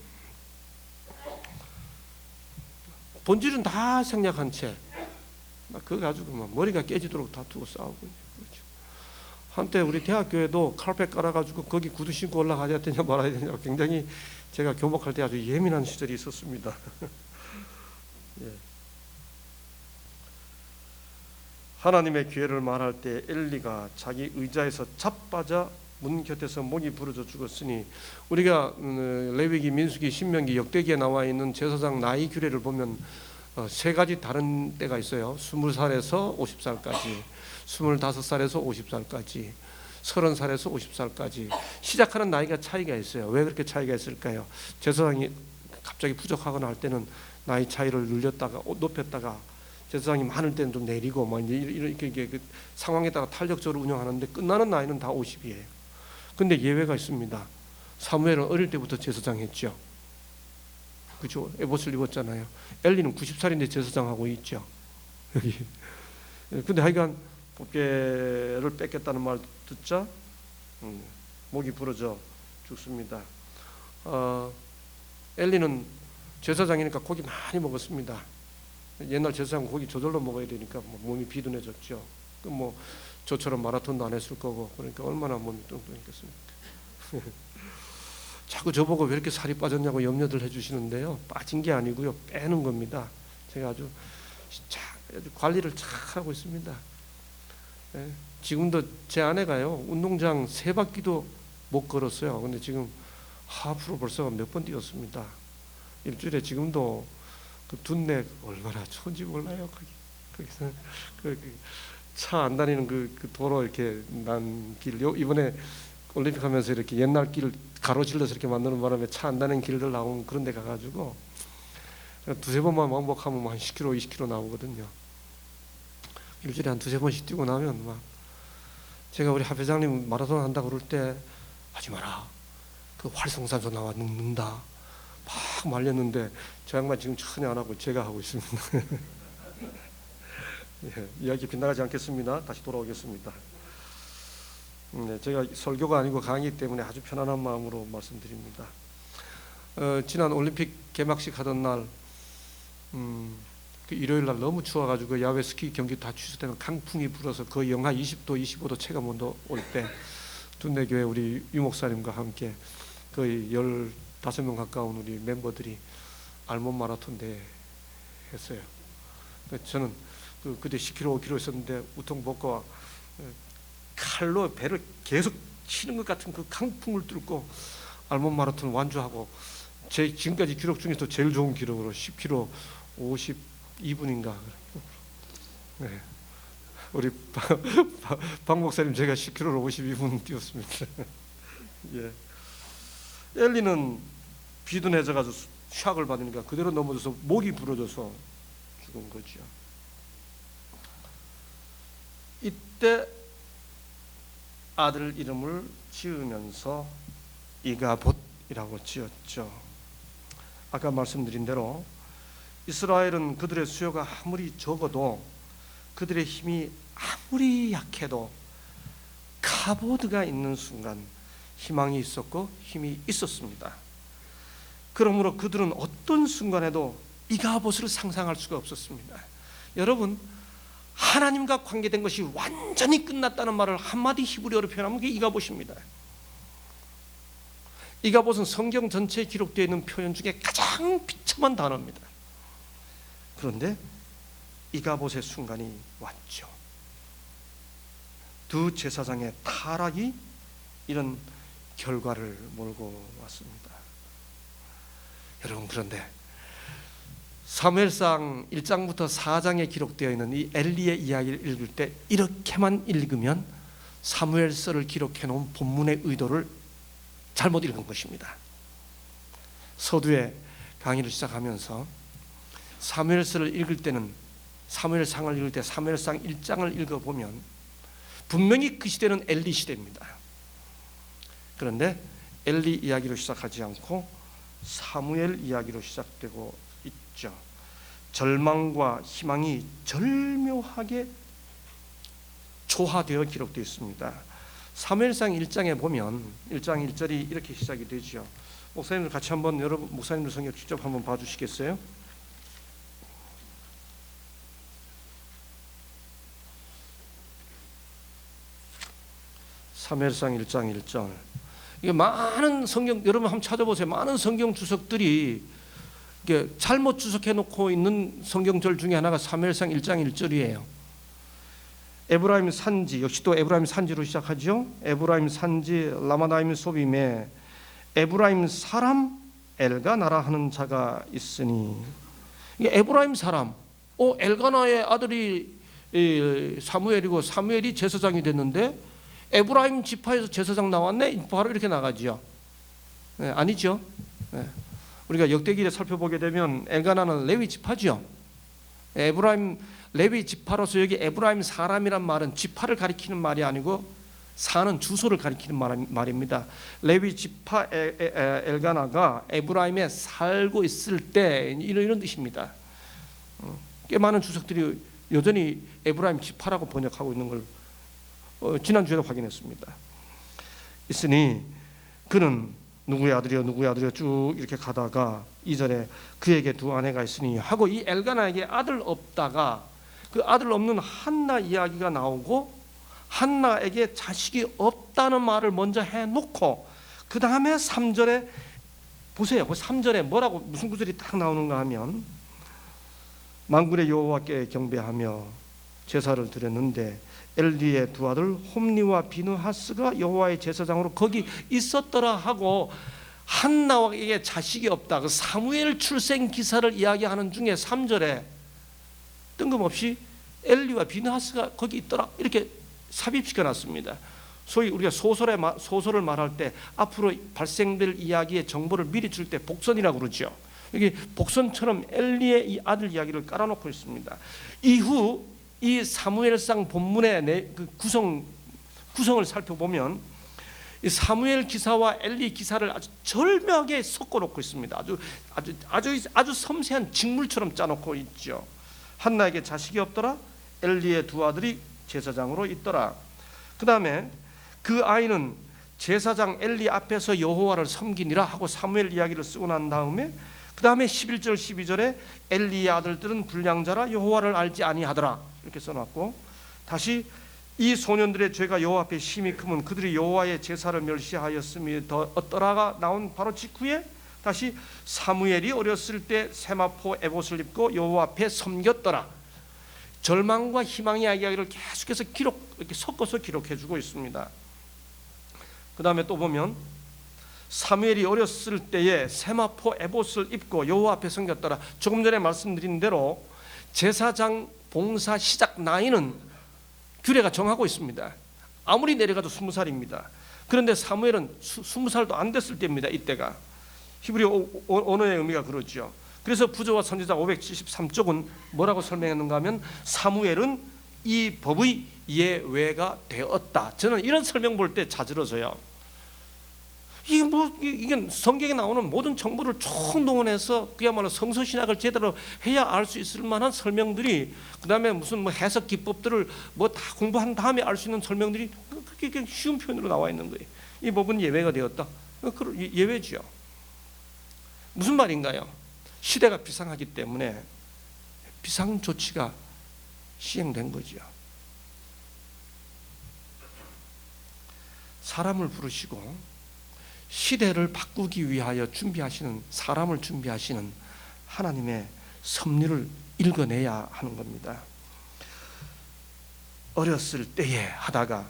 본질은 다 생략한 채 그거 가지고 막 머리가 깨지도록 다투고 싸우고. 그렇죠? 한때 우리 대학교에도 카펫 깔아가지고 거기 구두 신고 올라가야 되냐 말아야 되냐 굉장히 제가 교목할 때 아주 예민한 시절이 있었습니다. 예. 하나님의 기회를 말할 때 엘리가 자기 의자에서 자빠져 문 곁에서 목이 부러져 죽었으니 우리가 레위기, 민수기, 신명기, 역대기에 나와 있는 제사장 나이 규례를 보면 세 가지 다른 때가 있어요. 20살에서 50살까지, 25살에서 50살까지, 30살에서 50살까지 시작하는 나이가 차이가 있어요. 왜 그렇게 차이가 있을까요? 제사장이 갑자기 부족하거나 할 때는 나이 차이를 늘렸다가 높였다가 제사장이 많을 때는 좀 내리고 뭐 이렇게 그 상황에 따라 탄력적으로 운영하는데 끝나는 나이는 다 50이에요. 근데 예외가 있습니다. 사무엘은 어릴 때부터 제사장 했죠. 그죠? 에봇을 입었잖아요. 엘리는 90살인데 제사장하고 있죠. 여기. 근데 하여간 법궤를 뺏겠다는 말 듣자 목이 부러져 죽습니다. 엘리는 제사장이니까 고기 많이 먹었습니다. 옛날 제사장 고기 저절로 먹어야 되니까 몸이 비둔해졌죠. 뭐 저처럼 마라톤도 안 했을 거고 그러니까 얼마나 몸이 뚱뚱했겠습니까? 자꾸 저보고 왜 이렇게 살이 빠졌냐고 염려들 해주시는데요. 빠진 게 아니고요, 빼는 겁니다. 제가 아주 관리를 잘 하고 있습니다. 예, 지금도 제 아내가요 운동장 3바퀴도 못 걸었어요. 근데 지금 하프로 벌써 몇 번 뛰었습니다. 일주일에 지금도 그 둔내 얼마나 좋은지 몰라요. 거기서 차 안 다니는 그 도로 이렇게 난 길, 이번에 올림픽 하면서 이렇게 옛날 길 가로질러서 이렇게 만드는 바람에 차 안 다니는 길들 나오는 그런 데 가가지고 두세 번만 왕복하면 한 10km, 20km 나오거든요. 일주일에 한 두세 번씩 뛰고 나면 막 제가 우리 하 회장님 마라톤 한다고 그럴 때 하지 마라. 그 활성산소 나와 늙는다. 막 말렸는데 저 양반 지금 전혀 안 하고 제가 하고 있습니다. 예, 이야기 빗나가지 않겠습니다. 다시 돌아오겠습니다. 네, 제가 설교가 아니고 강의이기 때문에 아주 편안한 마음으로 말씀드립니다. 지난 올림픽 개막식 하던 날 그 일요일 날 너무 추워가지고 야외 스키 경기 다 취소되는 강풍이 불어서 거의 영하 20도, 25도 체감 온도 올 때 둔내교회 우리 유 목사님과 함께 거의 15명 가까운 우리 멤버들이 알몬 마라톤 대회 했어요. 저는 그때 10km, 5km 있었는데 우통복과 칼로 배를 계속 치는 것 같은 그 강풍을 뚫고 알몬 마라톤 완주하고 제 지금까지 기록 중에서 제일 좋은 기록으로 10km 52분인가. 네. 우리 박 목사님 제가 10km를 52분 뛰었습니다. 예. 엘리는 비둔해져가지고 샥을 받으니까 그대로 넘어져서 목이 부러져서 죽은 거죠. 이때 아들 이름을 지으면서 이가봇이라고 지었죠. 아까 말씀드린 대로 이스라엘은 그들의 수요가 아무리 적어도 그들의 힘이 아무리 약해도 가보드가 있는 순간 희망이 있었고 힘이 있었습니다. 그러므로 그들은 어떤 순간에도 이가봇을 상상할 수가 없었습니다. 여러분, 하나님과 관계된 것이 완전히 끝났다는 말을 한마디 히브리어로 표현하면 그게 이가봇입니다. 이가봇은 성경 전체에 기록되어 있는 표현 중에 가장 비참한 단어입니다. 그런데 이가봇의 순간이 왔죠. 두 제사장의 타락이 이런 결과를 몰고 왔습니다. 여러분, 그런데 사무엘상 1장부터 4장에 기록되어 있는 이 엘리의 이야기를 읽을 때 이렇게만 읽으면 사무엘서를 기록해 놓은 본문의 의도를 잘못 읽은 것입니다. 서두에 강의를 시작하면서 사무엘서를 읽을 때는 사무엘상을 읽을 때 사무엘상 1장을 읽어보면 분명히 그 시대는 엘리 시대입니다. 그런데 엘리 이야기로 시작하지 않고 사무엘 이야기로 시작되고 있죠. 절망과 희망이 절묘하게 조화되어 기록되어 있습니다. 사무엘상 1장에 보면 1장 1절이 이렇게 시작이 되죠. 목사님들 같이 한번 여러분 목사님들 성경 직접 한번 봐주시겠어요? 사무엘상 1장 1절. 이게 많은 성경 여러분 한번 찾아보세요. 많은 성경 주석들이 이게 잘못 주석해 놓고 있는 성경절 중에 하나가 사무엘상 1장 1절이에요. 에브라임 산지, 역시 또 에브라임 산지로 시작하죠. 에브라임 산지 라마나임 소빔에 에브라임 사람 엘가나라 하는 자가 있으니, 이게 에브라임 사람, 엘가나의 아들이 사무엘이고 사무엘이 제사장이 됐는데 에브라임 지파에서 제사장 나왔네? 바로 이렇게 나가죠. 네, 아니죠. 네. 우리가 역대기를 살펴보게 되면 엘가나는 레위 지파죠. 에브라임 레위 지파로서 여기 에브라임 사람이란 말은 지파를 가리키는 말이 아니고 사는 주소를 가리키는 말입니다. 레위 지파 엘가나가 에브라임에 살고 있을 때 이런 뜻입니다. 꽤 많은 주석들이 여전히 에브라임 지파라고 번역하고 있는 걸 지난주에도 확인했습니다. 있으니 그는 누구의 아들이요 누구의 아들이요 쭉 이렇게 가다가 2절에 그에게 두 아내가 있으니 하고 이 엘가나에게 아들 없다가 그 아들 없는 한나 이야기가 나오고 한나에게 자식이 없다는 말을 먼저 해놓고 그 다음에 3절에 보세요. 그 3절에 뭐라고 무슨 구절이 딱 나오는가 하면 만군의 여호와께 경배하며 제사를 드렸는데 엘리의 두 아들 홈리와 비느하스가 여호와의 제사장으로 거기 있었더라 하고 한나에게 자식이 없다. 그 사무엘 출생 기사를 이야기하는 중에 3절에 뜬금없이 엘리와 비느하스가 거기 있더라, 이렇게 삽입시켜놨습니다. 소위 우리가 소설을 말할 때 앞으로 발생될 이야기의 정보를 미리 줄 때 복선이라고 그러죠. 여기 복선처럼 엘리의 이 아들 이야기를 깔아놓고 있습니다. 이후 이 사무엘상 본문의 그 구성을 살펴보면 이 사무엘 기사와 엘리 기사를 아주 절묘하게 섞어놓고 있습니다. 아주 섬세한 직물처럼 짜놓고 있죠. 한나에게 자식이 없더라. 엘리의 두 아들이 제사장으로 있더라. 그 다음에 그 아이는 제사장 엘리 앞에서 여호와를 섬기니라 하고 사무엘 이야기를 쓰고 난 다음에 그 다음에 11절 12절에 엘리의 아들들은 불량자라 여호와를 알지 아니하더라 이렇게 써놨고, 다시 이 소년들의 죄가 여호와 앞에 심히 크면 그들이 여호와의 제사를 멸시하였음이 더 어떠라가 나온 바로 직후에 다시 사무엘이 어렸을 때 세마포 에봇을 입고 여호와 앞에 섬겼더라. 절망과 희망의 이야기를 계속해서 이렇게 섞어서 기록해주고 있습니다. 그 다음에 또 보면 사무엘이 어렸을 때에 세마포 에봇을 입고 여호와 앞에 섬겼더라. 조금 전에 말씀드린 대로 제사장 봉사 시작 나이는 규례가 정하고 있습니다. 아무리 내려가도 20살입니다. 그런데 사무엘은 20살도 안 됐을 때입니다. 이때가 히브리 언어의 의미가 그렇죠. 그래서 부조와 선지자 573쪽은 뭐라고 설명했는가 하면 사무엘은 이 법의 예외가 되었다. 저는 이런 설명 볼 때 자지러져요. 이게 성경에 나오는 모든 정보를 총동원해서 그야말로 성서신학을 제대로 해야 알 수 있을 만한 설명들이, 그 다음에 무슨 해석 기법들을 다 공부한 다음에 알 수 있는 설명들이 그렇게 쉬운 표현으로 나와 있는 거예요. 이 법은 예외가 되었다. 예외지요. 무슨 말인가요? 시대가 비상하기 때문에 비상 조치가 시행된 거죠. 사람을 부르시고 시대를 바꾸기 위하여 사람을 준비하시는 하나님의 섭리를 읽어내야 하는 겁니다. 어렸을 때에 하다가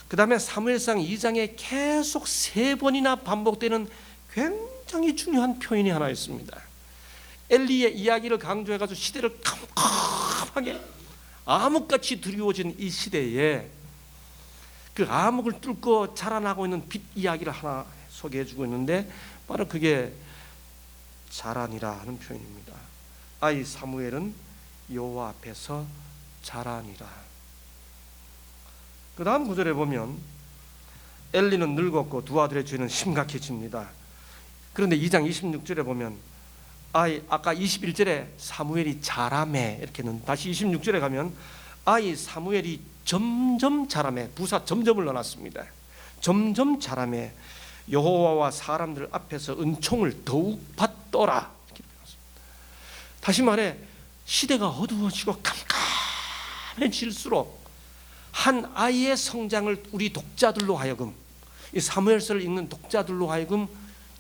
그 다음에 사무엘상 2장에 계속 3번이나 반복되는 굉장히 중요한 표현이 하나 있습니다. 엘리의 이야기를 강조해가지고 시대를 캄캄하게 암흑같이 드리워진 이 시대에 그 암흑을 뚫고 자라나고 있는 빛 이야기를 하나 소개해주고 있는데 바로 그게 자라니라 하는 표현입니다. 아이 사무엘은 여호와 앞에서 자라니라. 그 다음 구절에 보면 엘리는 늙었고 두 아들의 죄는 심각해집니다. 그런데 2장 26절에 보면 아까 21절에 사무엘이 자라매 이렇게 했는데 다시 26절에 가면 아이 사무엘이 점점 자라매, 부사 점점을 넣어놨습니다. 점점 자라매 여호와와 사람들 앞에서 은총을 더욱 받더라. 다시 말해 시대가 어두워지고 캄캄해질수록 한 아이의 성장을 우리 독자들로 하여금, 이 사무엘서를 읽는 독자들로 하여금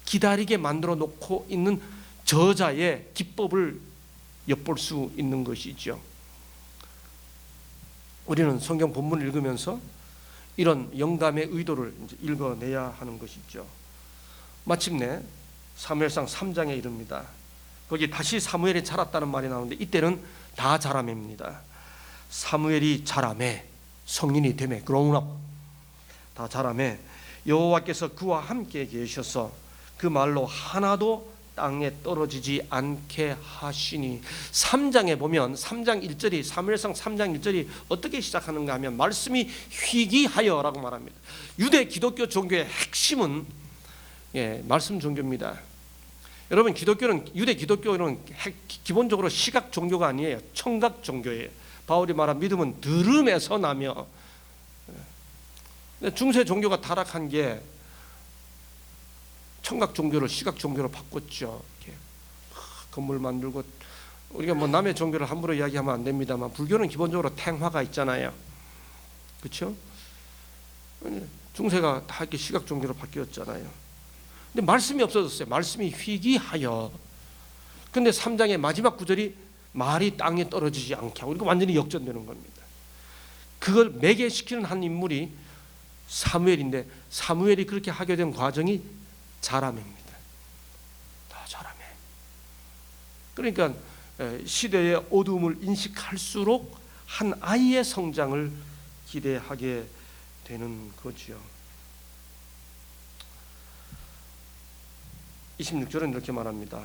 기다리게 만들어 놓고 있는 저자의 기법을 엿볼 수 있는 것이죠. 우리는 성경 본문을 읽으면서 이런 영감의 의도를 이제 읽어내야 하는 것이죠. 마침내 사무엘상 3장에 이릅니다. 거기 다시 사무엘이 자랐다는 말이 나오는데 이때는 다 자라매입니다. 사무엘이 자라매, 성인이 되매, grown up, 다 자라매 여호와께서 그와 함께 계셔서 그 말로 하나도 땅에 떨어지지 않게 하시니. 3장에 보면 3장 1절이 사무엘상 3장 1절이 어떻게 시작하는가 하면 말씀이 희귀하여라고 말합니다. 유대 기독교 종교의 핵심은 말씀 종교입니다. 여러분 유대 기독교는 기본적으로 시각 종교가 아니에요. 청각 종교예요. 바울이 말한 믿음은 들음에서 나며, 중세 종교가 타락한 게 청각 종교를 시각 종교로 바꿨죠. 이렇게 건물 만들고, 우리가 남의 종교를 함부로 이야기하면 안 됩니다만 불교는 기본적으로 탱화가 있잖아요. 그렇죠? 중세가 다 이렇게 시각 종교로 바뀌었잖아요. 근데 말씀이 없어졌어요. 말씀이 희귀하여. 근데 3장의 마지막 구절이 말이 땅에 떨어지지 않게 하고, 이거 완전히 역전되는 겁니다. 그걸 매개시키는 한 인물이 사무엘인데, 사무엘이 그렇게 하게 된 과정이 자라매입니다. 다 자라매. 그러니까 시대의 어두움을 인식할수록 한 아이의 성장을 기대하게 되는 거지요. 26절은 이렇게 말합니다.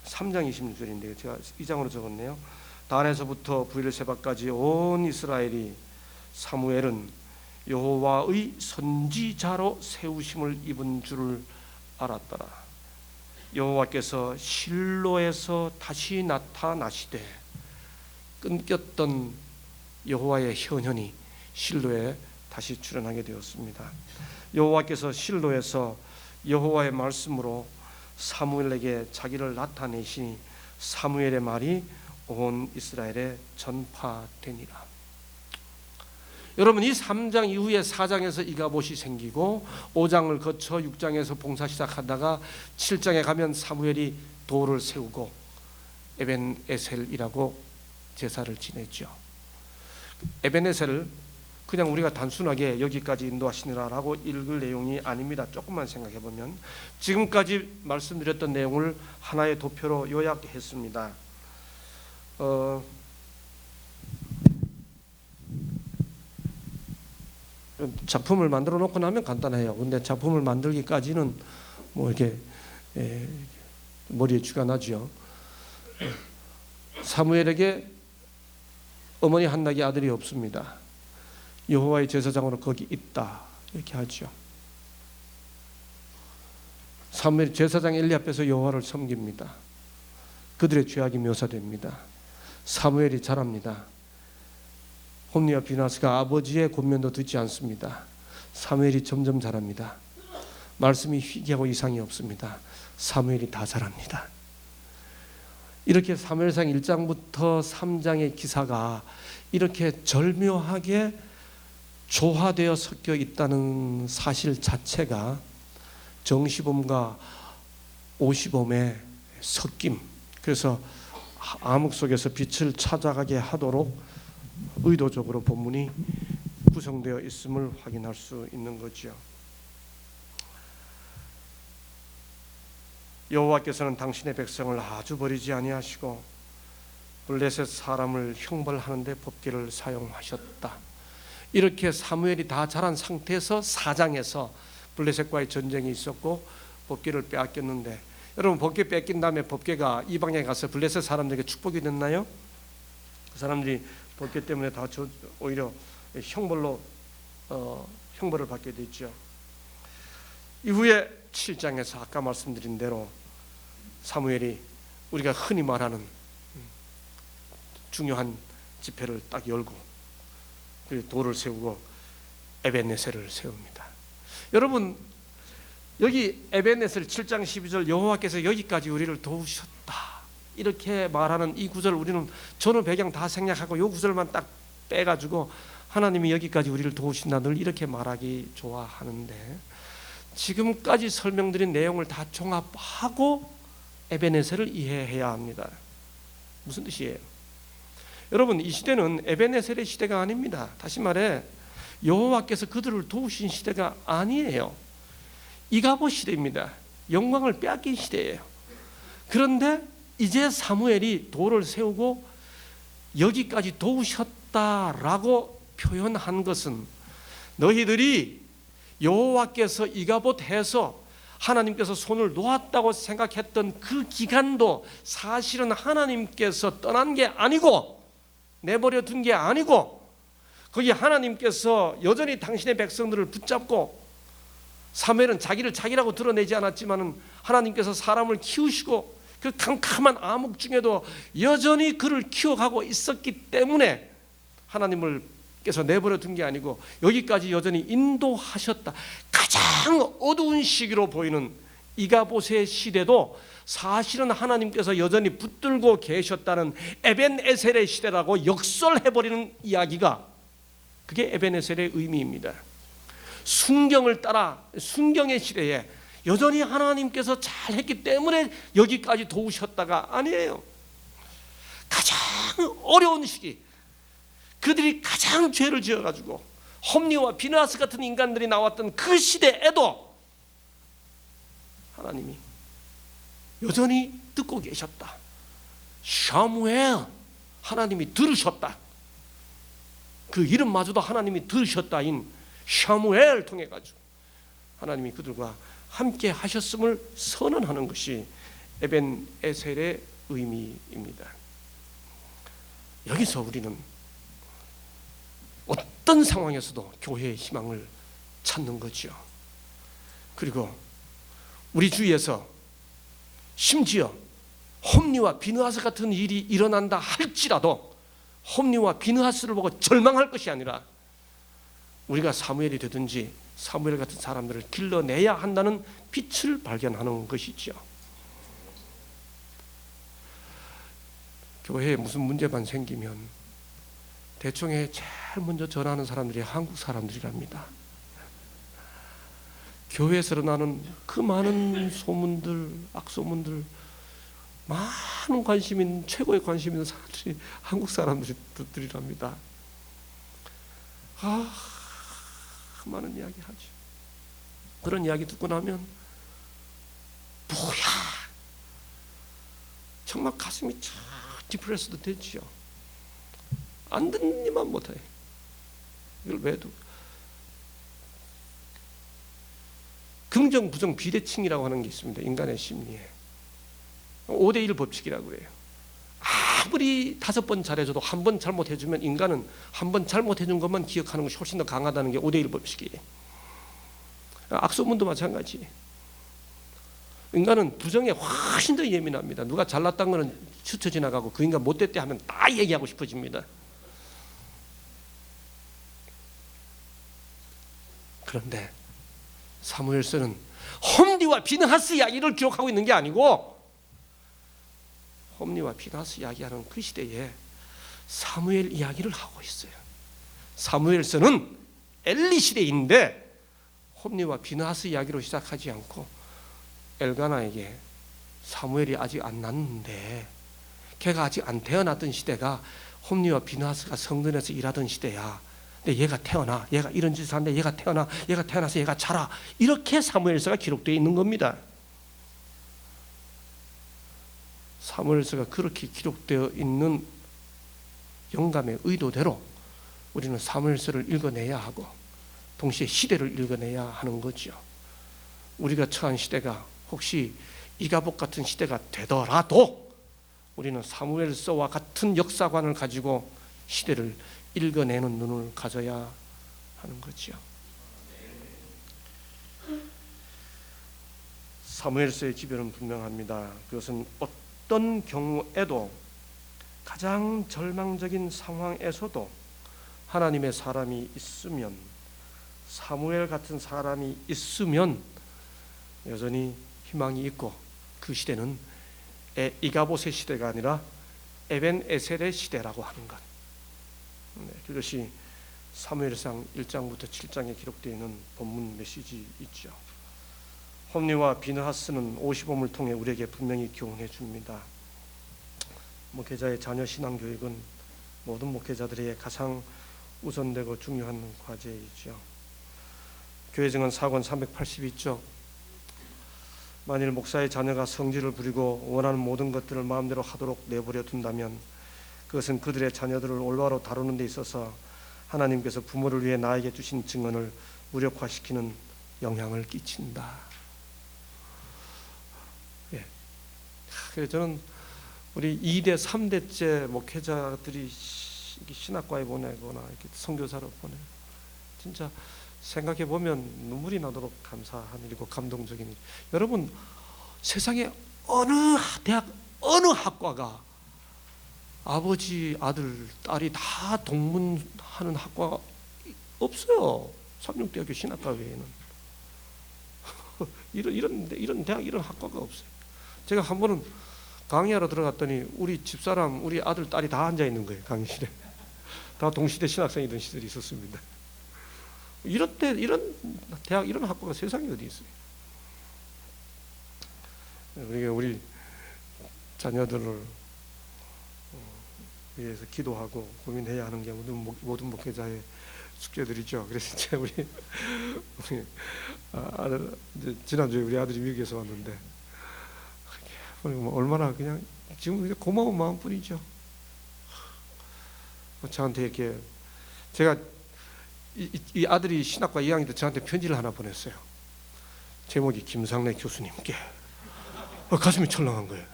3장 26절인데요. 제가 2장으로 적었네요. 단에서부터 브엘세바까지 온 이스라엘이 사무엘은 여호와의 선지자로 세우심을 입은 줄을 알았더라. 여호와께서 실로에서 다시 나타나시되 끊겼던 여호와의 현현이 실로에 다시 출현하게 되었습니다. 여호와께서 실로에서 여호와의 말씀으로 사무엘에게 자기를 나타내시니 사무엘의 말이 온 이스라엘에 전파되니라. 여러분, 이 3장 이후에 4장에서 이가봇이 생기고 5장을 거쳐 6장에서 봉사 시작하다가 7장에 가면 사무엘이 돌을 세우고 에벤에셀이라고 제사를 지냈죠. 에벤에셀을 그냥 우리가 단순하게 여기까지 인도하시느라라고 읽을 내용이 아닙니다. 조금만 생각해 보면 지금까지 말씀드렸던 내용을 하나의 도표로 요약했습니다. 작품을 만들어 놓고 나면 간단해요. 근데 작품을 만들기까지는 뭐 이렇게 머리에 쥐가 나죠. 사무엘에게 어머니 한나기 아들이 없습니다. 여호와의 제사장으로 거기 있다 이렇게 하죠. 사무엘이 제사장 엘리 앞에서 여호와를 섬깁니다. 그들의 죄악이 묘사됩니다. 사무엘이 자랍니다. 홈리와 비나스가 아버지의 권면도 듣지 않습니다. 사무엘이 점점 자랍니다. 말씀이 희귀하고 이상이 없습니다. 사무엘이 다 자랍니다. 이렇게 사무엘상 1장부터 3장의 기사가 이렇게 절묘하게 조화되어 섞여 있다는 사실 자체가 정시범과 오시범의 섞임, 그래서 암흑 속에서 빛을 찾아가게 하도록 의도적으로 본문이 구성되어 있음을 확인할 수 있는 거죠. 여호와께서는 당신의 백성을 아주 버리지 아니하시고 블레셋 사람을 형벌하는데 법궤를 사용하셨다. 이렇게 사무엘이 다 자란 상태에서 4장에서 블레셋과의 전쟁이 있었고 법궤를 빼앗겼는데, 여러분 법궤 뺏긴 다음에 법궤가 이방에 가서 블레셋 사람들에게 축복이 됐나요? 그 사람들이 법궤 때문에 다 오히려 형벌을 받게 됐죠. 이후에 7장에서 아까 말씀드린 대로 사무엘이 우리가 흔히 말하는 중요한 집회를 딱 열고 돌을 세우고 에벤에셀을 세웁니다. 여러분, 여기 에벤에셀 7장 12절 여호와께서 여기까지 우리를 도우셨다 이렇게 말하는 이 구절, 우리는 전후 배경 다 생략하고 이 구절만 딱 빼가지고 하나님이 여기까지 우리를 도우신다 늘 이렇게 말하기 좋아하는데, 지금까지 설명드린 내용을 다 종합하고 에벤에셀을 이해해야 합니다. 무슨 뜻이에요? 여러분, 이 시대는 에벤에셀의 시대가 아닙니다. 다시 말해 여호와께서 그들을 도우신 시대가 아니에요. 이가봇 시대입니다. 영광을 빼앗긴 시대예요. 그런데 이제 사무엘이 돌을 세우고 여기까지 도우셨다라고 표현한 것은 너희들이 여호와께서 이가봇해서 하나님께서 손을 놓았다고 생각했던 그 기간도 사실은 하나님께서 떠난 게 아니고 내버려 둔 게 아니고, 거기 하나님께서 여전히 당신의 백성들을 붙잡고, 사무엘은 자기를 자기라고 드러내지 않았지만은 하나님께서 사람을 키우시고 그 캄캄한 암흑 중에도 여전히 그를 키워가고 있었기 때문에 하나님께서 내버려 둔 게 아니고 여기까지 여전히 인도하셨다. 가장 어두운 시기로 보이는 이가봇의 시대도 사실은 하나님께서 여전히 붙들고 계셨다는 에벤에셀의 시대라고 역설해버리는 이야기가, 그게 에벤에셀의 의미입니다. 순경을 따라 순경의 시대에 여전히 하나님께서 잘했기 때문에 여기까지 도우셨다가 아니에요. 가장 어려운 시기, 그들이 가장 죄를 지어가지고 홈리와 비나스 같은 인간들이 나왔던 그 시대에도 하나님이 여전히 듣고 계셨다. 샤무엘, 하나님이 들으셨다. 그 이름마저도 하나님이 들으셨다인 샤무엘 통해 가지고 하나님이 그들과 함께 하셨음을 선언하는 것이 에벤 에셀의 의미입니다. 여기서 우리는 어떤 상황에서도 교회의 희망을 찾는 거죠. 그리고 우리 주위에서 심지어 홈리와 비느하스 같은 일이 일어난다 할지라도 홈리와 비느하스를 보고 절망할 것이 아니라 우리가 사무엘이 되든지 사무엘 같은 사람들을 길러내야 한다는 빛을 발견하는 것이죠. 교회에 무슨 문제만 생기면 대청에 제일 먼저 전하는 사람들이 한국 사람들이랍니다. 교회에서 일어나는 그 많은 소문들, 악소문들, 많은 관심 있는, 최고의 관심 있는 사람들이 한국 사람들이랍니다. 많은 이야기 하죠. 그런 이야기 듣고 나면 뭐야, 정말 가슴이 참 디프레스도 되지요. 안 듣니만 못해. 이걸 왜 두? 긍정 부정 비대칭이라고 하는 게 있습니다. 인간의 심리에 5대1 법칙이라고 그래요. 아무리 5번 잘해줘도 한 번 잘못해주면 인간은 한 번 잘못해준 것만 기억하는 것이 훨씬 더 강하다는 게 5대1 법칙이에요. 악소문도 마찬가지. 인간은 부정에 훨씬 더 예민합니다. 누가 잘났다는 거는 스쳐 지나가고 그 인간 못됐대 하면 다 얘기하고 싶어집니다. 그런데 사무엘서는 홈리와 비느하스 이야기를 기록하고 있는 게 아니고 홈리와 비느하스 이야기하는 그 시대에 사무엘 이야기를 하고 있어요. 사무엘서는 엘리 시대인데 홈리와 비느하스 이야기로 시작하지 않고 엘가나에게 사무엘이 아직 안 났는데 걔가 아직 안 태어났던 시대가 홈리와 비느하스가 성전에서 일하던 시대야. 근데 얘가 태어나, 얘가 이런 짓을 하는데 얘가 태어나, 얘가 태어나서 얘가 자라. 이렇게 사무엘서가 기록되어 있는 겁니다. 사무엘서가 그렇게 기록되어 있는 영감의 의도대로 우리는 사무엘서를 읽어내야 하고 동시에 시대를 읽어내야 하는 거죠. 우리가 처한 시대가 혹시 이가복 같은 시대가 되더라도 우리는 사무엘서와 같은 역사관을 가지고 시대를 읽어내는 눈을 가져야 하는 거죠. 사무엘서의 지별은 분명합니다. 그것은 어떤 경우에도 가장 절망적인 상황에서도 하나님의 사람이 있으면, 사무엘 같은 사람이 있으면 여전히 희망이 있고, 그 시대는 이가봇의 시대가 아니라 에벤 에셀의 시대라고 하는 것. 그것이 사무엘상 1장부터 7장에 기록되어 있는 본문 메시지 있죠. 홈리와 비느하스는 50엄을 통해 우리에게 분명히 교훈해 줍니다. 목회자의 자녀 신앙 교육은 모든 목회자들에게 가장 우선되고 중요한 과제이죠. 교회 증언 사권 382쪽. 만일 목사의 자녀가 성질을 부리고 원하는 모든 것들을 마음대로 하도록 내버려 둔다면 그것은 그들의 자녀들을 올바로 다루는 데 있어서 하나님께서 부모를 위해 나에게 주신 증언을 무력화시키는 영향을 끼친다. 예. 그래서 저는 우리 2대, 3대째 목회자들이 신학과에 보내거나 이렇게 선교사로 보내요. 진짜 생각해 보면 눈물이 나도록 감사한 일이고 감동적인 일. 여러분, 세상에 어느 대학, 어느 학과가 아버지, 아들, 딸이 다 동문하는 학과가 없어요. 삼육대학교 신학과 외에는 이런 대학, 이런 학과가 없어요. 제가 한 번은 강의하러 들어갔더니 우리 집사람, 우리 아들, 딸이 다 앉아 있는 거예요. 강의실에. 다 동시대 신학생이던 시절이 있었습니다. 이런 대학, 이런 학과가 세상에 어디 있어요? 우리 자녀들을 위해서 기도하고 고민해야 하는 게 모든 목회자의 숙제들이죠. 그래서 이제 우리 아들, 지난주에 우리 아들이 미국에서 왔는데 얼마나 그냥 지금 고마운 마음뿐이죠. 저한테 이렇게 제가 이 아들이 신학과 2학년 때 저한테 편지를 하나 보냈어요. 제목이 김상래 교수님께. 가슴이 철렁한 거예요.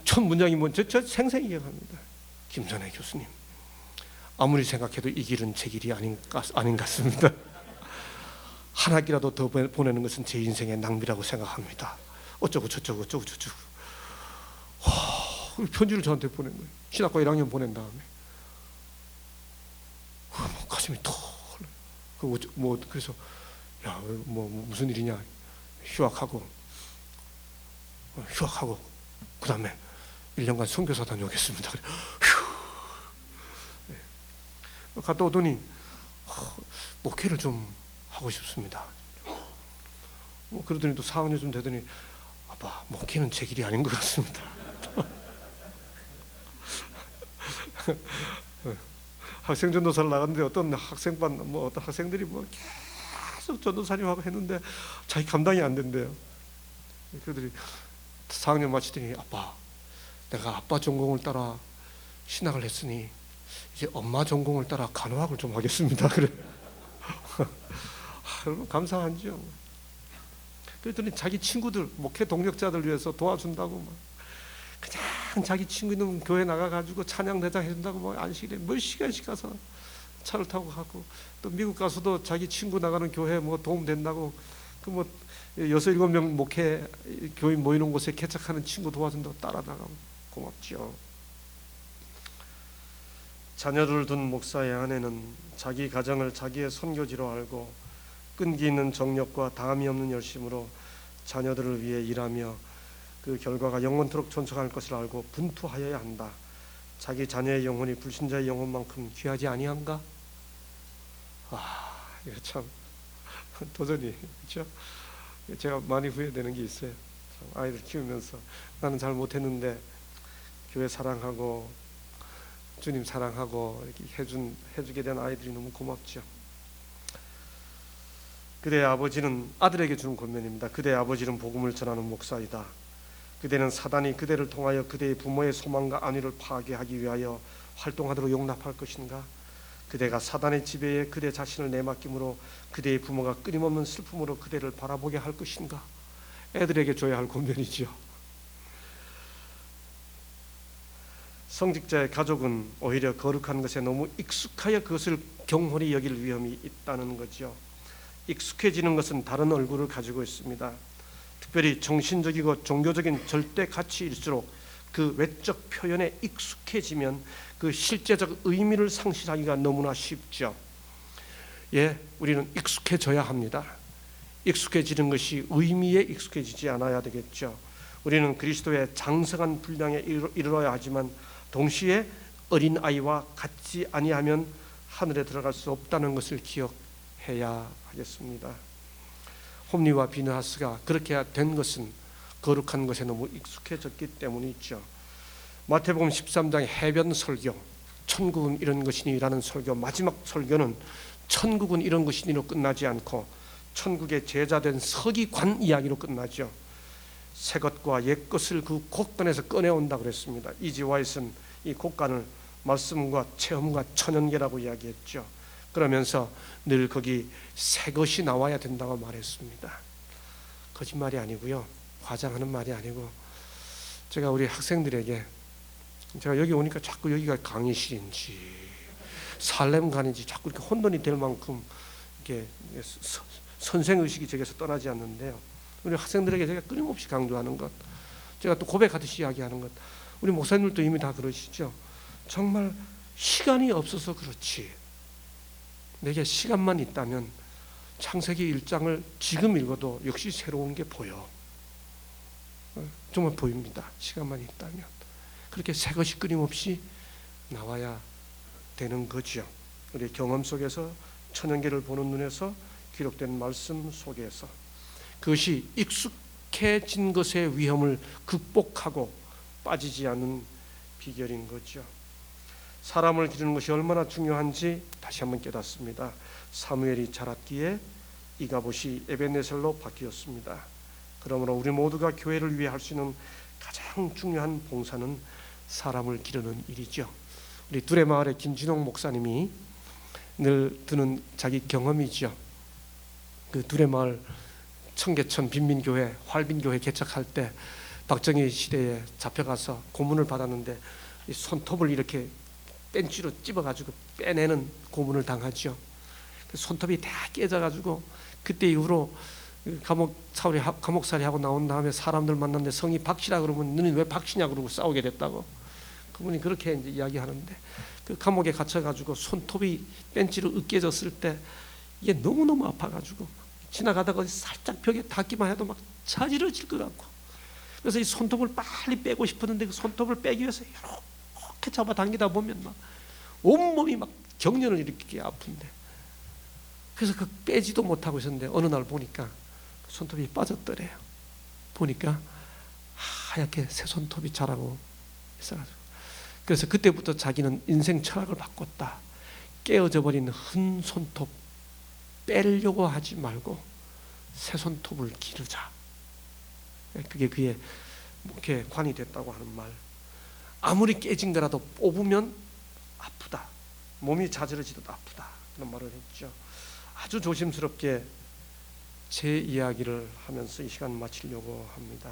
첫 문장이 저 생생히 기억합니다. 김상래 교수님, 아무리 생각해도 이 길은 제 길이 아닌 것 같습니다. 한 학기라도 더 보내는 것은 제 인생의 낭비라고 생각합니다. 어쩌고 저쩌고 어쩌고 저쩌고. 편지를 저한테 보낸 거예요. 신학과 1학년 보낸 다음에 가슴이 털. 그래서 무슨 일이냐, 휴학하고 그 다음에 1년간 선교사 다녀오겠습니다. 갔다 오더니 목회를 좀 하고 싶습니다. 그러더니 또 4학년쯤 되더니 아빠, 목회는 제 길이 아닌 것 같습니다. 학생 전도사를 나갔는데 어떤 학생반 어떤 학생들이 계속 전도사님하고 했는데 자기 감당이 안 된대요. 그들이 4학년 마치더니 아빠, 내가 아빠 전공을 따라 신학을 했으니 이제 엄마 전공을 따라 간호학을 좀 하겠습니다. 그래. 감사하죠. 그랬더니 자기 친구들, 목회 동력자들 위해서 도와준다고 그냥 자기 친구 있는 교회 나가가지고 찬양대장 해준다고 안식일에 몇 시간씩 가서 차를 타고 가고, 또 미국 가서도 자기 친구 나가는 교회 도움 된다고 6-7명 목회 교인 모이는 곳에 개척하는 친구 도와준다고 따라 나가고 고맙죠. 자녀를 둔 목사의 아내는 자기 가정을 자기의 선교지로 알고 끈기 있는 정력과 다함이 없는 열심으로 자녀들을 위해 일하며 그 결과가 영원토록 존속할 것을 알고 분투하여야 한다. 자기 자녀의 영혼이 불신자의 영혼만큼 귀하지 아니한가? 이거 참 도전이, 그렇죠? 제가 많이 후회되는 게 있어요. 아이들 키우면서 나는 잘 못했는데 교회 사랑하고 주님 사랑하고 이렇게 해주게 된 아이들이 너무 고맙죠. 그대의 아버지는 아들에게 주는 권면입니다. 그대의 아버지는 복음을 전하는 목사이다. 그대는 사단이 그대를 통하여 그대의 부모의 소망과 안위를 파괴하기 위하여 활동하도록 용납할 것인가? 그대가 사단의 지배에 그대 자신을 내맡김으로 그대의 부모가 끊임없는 슬픔으로 그대를 바라보게 할 것인가? 애들에게 줘야 할 권면이죠. 성직자의 가족은 오히려 거룩한 것에 너무 익숙하여 그것을 경홀히 여길 위험이 있다는 거죠. 익숙해지는 것은 다른 얼굴을 가지고 있습니다. 특별히 정신적이고 종교적인 절대 가치일수록 그 외적 표현에 익숙해지면 그 실제적 의미를 상실하기가 너무나 쉽죠. 우리는 익숙해져야 합니다. 익숙해지는 것이 의미에 익숙해지지 않아야 되겠죠. 우리는 그리스도의 장성한 분량에 이르러야 하지만 동시에 어린아이와 같지 아니하면 하늘에 들어갈 수 없다는 것을 기억해야 하겠습니다. 홈리와 비느하스가 그렇게 된 것은 거룩한 것에 너무 익숙해졌기 때문이죠. 마태복음 13장의 해변 설교, 천국은 이런 것이니라는 설교, 마지막 설교는 천국은 이런 것이니로 끝나지 않고 천국의 제자된 서기관 이야기로 끝나죠. 새 것과 옛 것을 그 곳간에서 꺼내온다 그랬습니다. 이지 와이슨 이 곳간을 말씀과 체험과 천연계라고 이야기했죠. 그러면서 늘 거기 새 것이 나와야 된다고 말했습니다. 거짓말이 아니고요, 과장하는 말이 아니고, 제가 우리 학생들에게, 제가 여기 오니까 자꾸 여기가 강의실인지 살렘관인지 자꾸 이렇게 혼돈이 될 만큼 이렇게 선생의식이 제게서 떠나지 않는데요, 우리 학생들에게 제가 끊임없이 강조하는 것, 제가 또 고백하듯이 이야기하는 것, 우리 목사님들도 이미 다 그러시죠. 정말 시간이 없어서 그렇지 내게 시간만 있다면 창세기 1장을 지금 읽어도 역시 새로운 게 보여. 정말 보입니다. 시간만 있다면. 그렇게 새 것이 끊임없이 나와야 되는 거죠. 우리 경험 속에서, 천연계를 보는 눈에서, 기록된 말씀 속에서 그것이 익숙해진 것의 위험을 극복하고 빠지지 않는 비결인 거죠. 사람을 기르는 것이 얼마나 중요한지 다시 한번 깨닫습니다. 사무엘이 자랐기에 이가봇이 에벤에셀로 바뀌었습니다. 그러므로 우리 모두가 교회를 위해 할 수 있는 가장 중요한 봉사는 사람을 기르는 일이죠. 우리 두레마을의 김진홍 목사님이 늘 드는 자기 경험이죠. 그 두레마을 청계천 빈민교회, 활빈교회 개척할 때 박정희 시대에 잡혀가서 고문을 받았는데 이 손톱을 이렇게 벤치로 찝어가지고 빼내는 고문을 당하죠. 손톱이 다 깨져가지고 그때 이후로 감옥살이 하고 나온 다음에 사람들 만났는데 성이 박씨라 그러면 너는 왜 박씨냐 그러고 싸우게 됐다고. 그분이 그렇게 이제 이야기하는데 그 감옥에 갇혀가지고 손톱이 벤치로 으깨졌을 때 이게 너무너무 아파가지고 지나가다가 살짝 벽에 닿기만 해도 막 자지러질 것 같고, 그래서 이 손톱을 빨리 빼고 싶었는데 그 손톱을 빼기 위해서 이렇게 잡아당기다 보면 막 온몸이 막 경련을 일으키게 아픈데, 그래서 그 빼지도 못하고 있었는데 어느 날 보니까 손톱이 빠졌더래요. 보니까 하얗게 새 손톱이 자라고 있어가지고, 그래서 그때부터 자기는 인생 철학을 바꿨다. 깨어져 버린 흠 손톱 빼려고 하지 말고 새 손톱을 기르자. 그게 그의 목회관이 됐다고 하는 말. 아무리 깨진 거라도 뽑으면 아프다, 몸이 자지러지도 아프다, 그런 말을 했죠. 아주 조심스럽게 제 이야기를 하면서 이 시간 마치려고 합니다.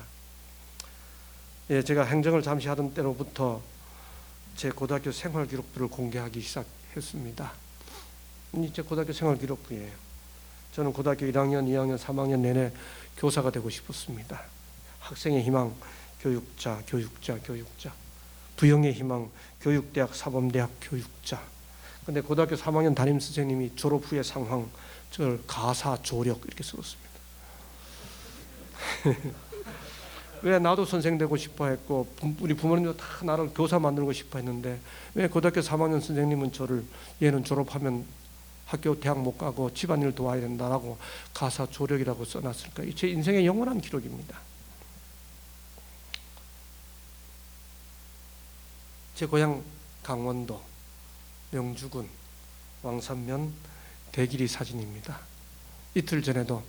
예, 제가 행정을 잠시 하던 때로부터 제 고등학교 생활기록부를 공개하기 시작했습니다. 제 고등학교 생활기록부예요. 저는 고등학교 1학년, 2학년, 3학년 내내 교사가 되고 싶었습니다. 학생의 희망, 교육자, 교육자, 교육자. 부형의 희망, 교육대학, 사범대학, 교육자. 근데 고등학교 3학년 담임 선생님이 졸업 후의 상황, 저를 가사 조력 이렇게 썼습니다. 왜 나도 선생 되고 싶어 했고 우리 부모님도 다 나를 교사 만들고 싶어 했는데 왜 고등학교 3학년 선생님은 저를 얘는 졸업하면 학교 대학 못 가고 집안일 도와야 된다라고 가사 조력이라고 써놨을까? 제 인생의 영원한 기록입니다. 제 고향 강원도 명주군 왕산면 대길이 사진입니다. 이틀 전에도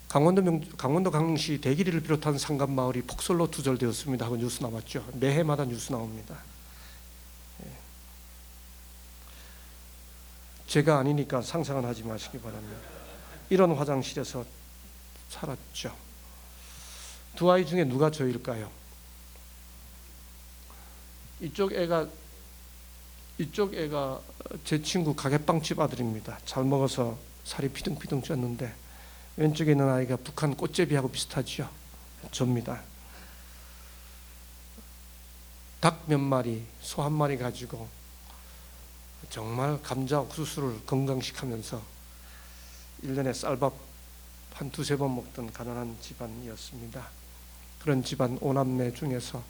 강원도 강릉시 대길이를 비롯한 상간마을이 폭설로 두절되었습니다 하고 뉴스 나왔죠. 매해마다 뉴스 나옵니다. 제가 아니니까 상상은 하지 마시기 바랍니다. 이런 화장실에서 살았죠. 두 아이 중에 누가 저일까요? 이쪽 애가 제 친구 가게빵집 아들입니다. 잘 먹어서 살이 피둥피둥 쪘는데, 왼쪽에 있는 아이가 북한 꽃제비하고 비슷하죠. 접니다. 닭 몇 마리, 소 한 마리 가지고 정말 감자 옥수수를 건강식 하면서 1년에 쌀밥 한 두세 번 먹던 가난한 집안이었습니다. 그런 집안 5남매 중에서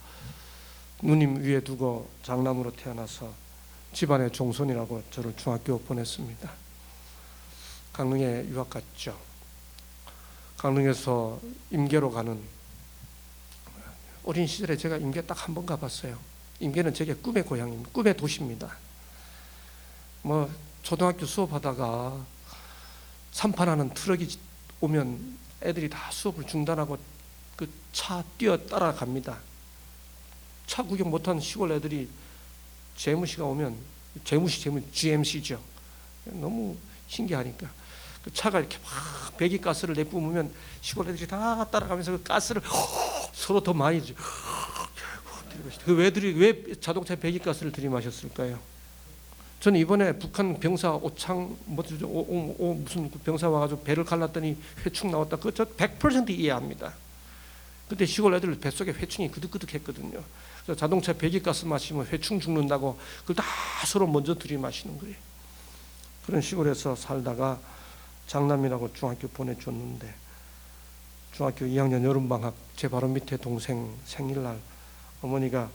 누님 위에 두고 장남으로 태어나서 집안의 종손이라고 저를 중학교 보냈습니다. 강릉에 유학 갔죠. 강릉에서 임계로 가는, 어린 시절에 제가 임계 딱 한 번 가봤어요. 임계는 제게 꿈의 고향입니다. 꿈의 도시입니다. 초등학교 수업하다가 산판하는 트럭이 오면 애들이 다 수업을 중단하고 그 차 뛰어 따라갑니다. 차 구경 못하는 시골 애들이 재무시가 오면, GMC죠. 너무 신기하니까 그 차가 이렇게 막 배기가스를 내뿜으면 시골 애들이 다 따라가면서 그 가스를 서로 더 많이 왜 자동차에 배기가스를 들이마셨을까요? 저는 이번에 북한 병사 오창 무슨 병사 와가지고 배를 갈랐더니 회충 나왔다. 그거 저 100% 이해합니다. 그때 시골 애들 뱃속에 회충이 그득그득했거든요. 그래서 자동차 배기가스 마시면 회충 죽는다고 그걸 다 서로 먼저 들이마시는 거예요. 그런 시골에서 살다가 장남이라고 중학교 보내줬는데, 중학교 2학년 여름방학 제 바로 밑에 동생 생일날 어머니가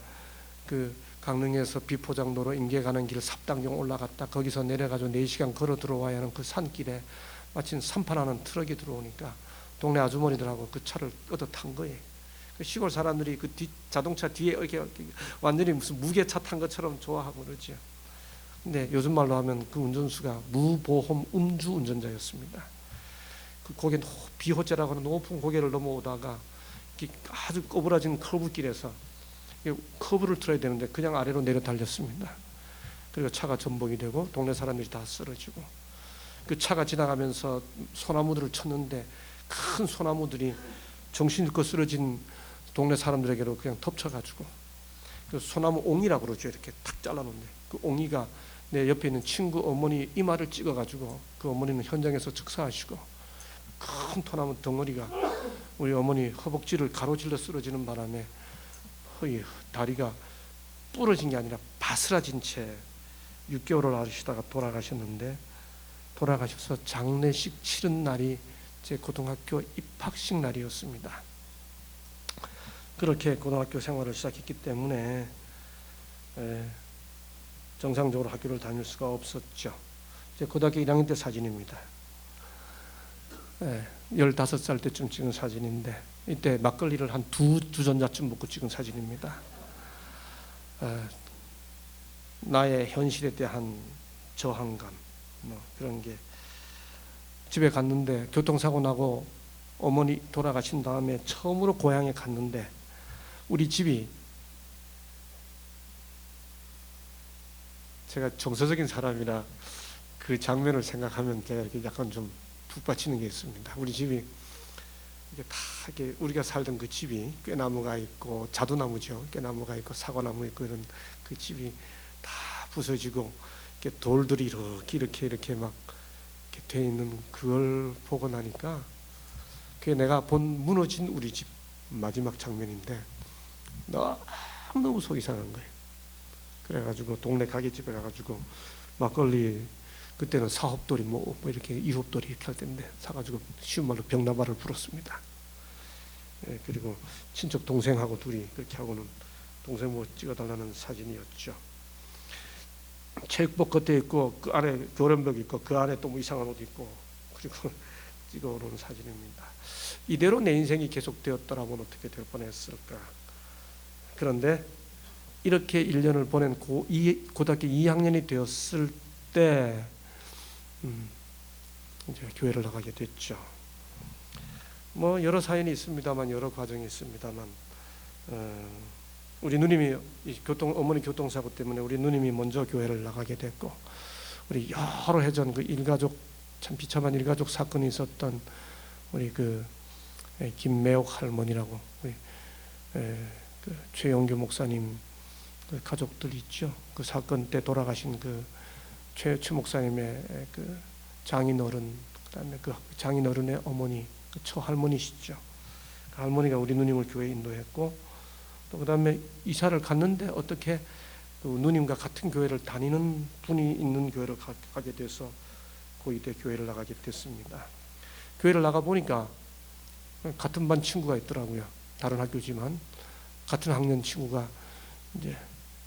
그 강릉에서 비포장도로 임계 가는 길 삽당경 올라갔다 거기서 내려가지고 4시간 걸어 들어와야 하는 그 산길에 마침 산판하는 트럭이 들어오니까 동네 아주머니들하고 그 차를 얻어 탄 거예요. 그 시골 사람들이 그 자동차 뒤에 이렇게 완전히 무슨 무게차 탄 것처럼 좋아하고 그러죠. 근데 요즘 말로 하면 그 운전수가 무보험 음주 운전자였습니다. 그 고개 비호재라고 하는 높은 고개를 넘어오다가 아주 꼬부라진 커브길에서 커브를 틀어야 되는데 그냥 아래로 내려 달렸습니다. 그리고 차가 전복이 되고 동네 사람들이 다 쓰러지고, 그 차가 지나가면서 소나무들을 쳤는데 큰 소나무들이 정신 잃고 쓰러진 동네 사람들에게로 그냥 덮쳐가지고, 그 소나무 옹이라고 그러죠. 이렇게 탁 잘라놓는데 그 옹이가 내 옆에 있는 친구 어머니 이마를 찍어가지고, 그 어머니는 현장에서 즉사하시고, 큰 소나무 덩어리가 우리 어머니 허벅지를 가로질러 쓰러지는 바람에 다리가 부러진 게 아니라 바스라진 채 6개월을 앓으시다가 돌아가셨는데, 돌아가셔서 장례식 치른 날이 제 고등학교 입학식 날이었습니다. 그렇게 고등학교 생활을 시작했기 때문에 정상적으로 학교를 다닐 수가 없었죠. 제 고등학교 1학년 때 사진입니다. 15살 때쯤 찍은 사진인데, 이때 막걸리를 한 두 전자쯤 먹고 찍은 사진입니다. 나의 현실에 대한 저항감, 뭐 그런 게. 집에 갔는데 교통사고 나고 어머니 돌아가신 다음에 처음으로 고향에 갔는데, 우리 집이, 제가 정서적인 사람이라 그 장면을 생각하면 제가 이렇게 약간 좀 북받치는 게 있습니다. 우리 집이 이게 다 이렇게, 우리가 살던 그 집이 꾀나무가 있고, 자두나무죠. 꾀나무가 있고 사과나무 있고, 이런 그 집이 다 부서지고 이렇게 돌들이 이렇게 막 이렇게 돼 있는 그걸 보고 나니까, 그게 내가 본 무너진 우리 집 마지막 장면인데 너무 속이 상한 거예요. 그래가지고 동네 가게집에 가가지고 막걸리, 그때는 사업돌이 뭐 이렇게 이홉돌이 이렇게 할 때인데 사가지고 쉬운 말로 병나발을 불었습니다. 그리고 친척 동생하고 둘이 그렇게 하고는 동생 뭐 찍어달라는 사진이었죠. 체육복 겉에 있고 그 안에 교련복 있고 그 안에 또 뭐 이상한 옷 입고, 그리고 찍어오는 사진입니다. 이대로 내 인생이 계속되었더라면 어떻게 될 뻔했을까. 그런데 이렇게 1년을 보낸 고등학교 2학년이 되었을 때 이제 교회를 나가게 됐죠. 뭐 여러 사연이 있습니다만, 여러 과정이 있습니다만, 우리 누님이 어머니 교통사고 때문에 우리 누님이 먼저 교회를 나가게 됐고, 우리 여러 해전 그 일가족, 참 비참한 일가족 사건이 있었던 우리 그 김매옥 할머니라고, 우리 그 최영규 목사님 그 가족들 있죠. 그 사건 때 돌아가신 그 최 목사님의 그 장인어른, 그다음에 그 장인어른의 어머니, 그 처할머니시죠. 그 할머니가 우리 누님을 교회에 인도했고, 또 그다음에 이사를 갔는데 어떻게 그 누님과 같은 교회를 다니는 분이 있는 교회를 가게 돼서 고이대 교회를 나가게 됐습니다. 교회를 나가 보니까 같은 반 친구가 있더라고요. 다른 학교지만 같은 학년 친구가 이제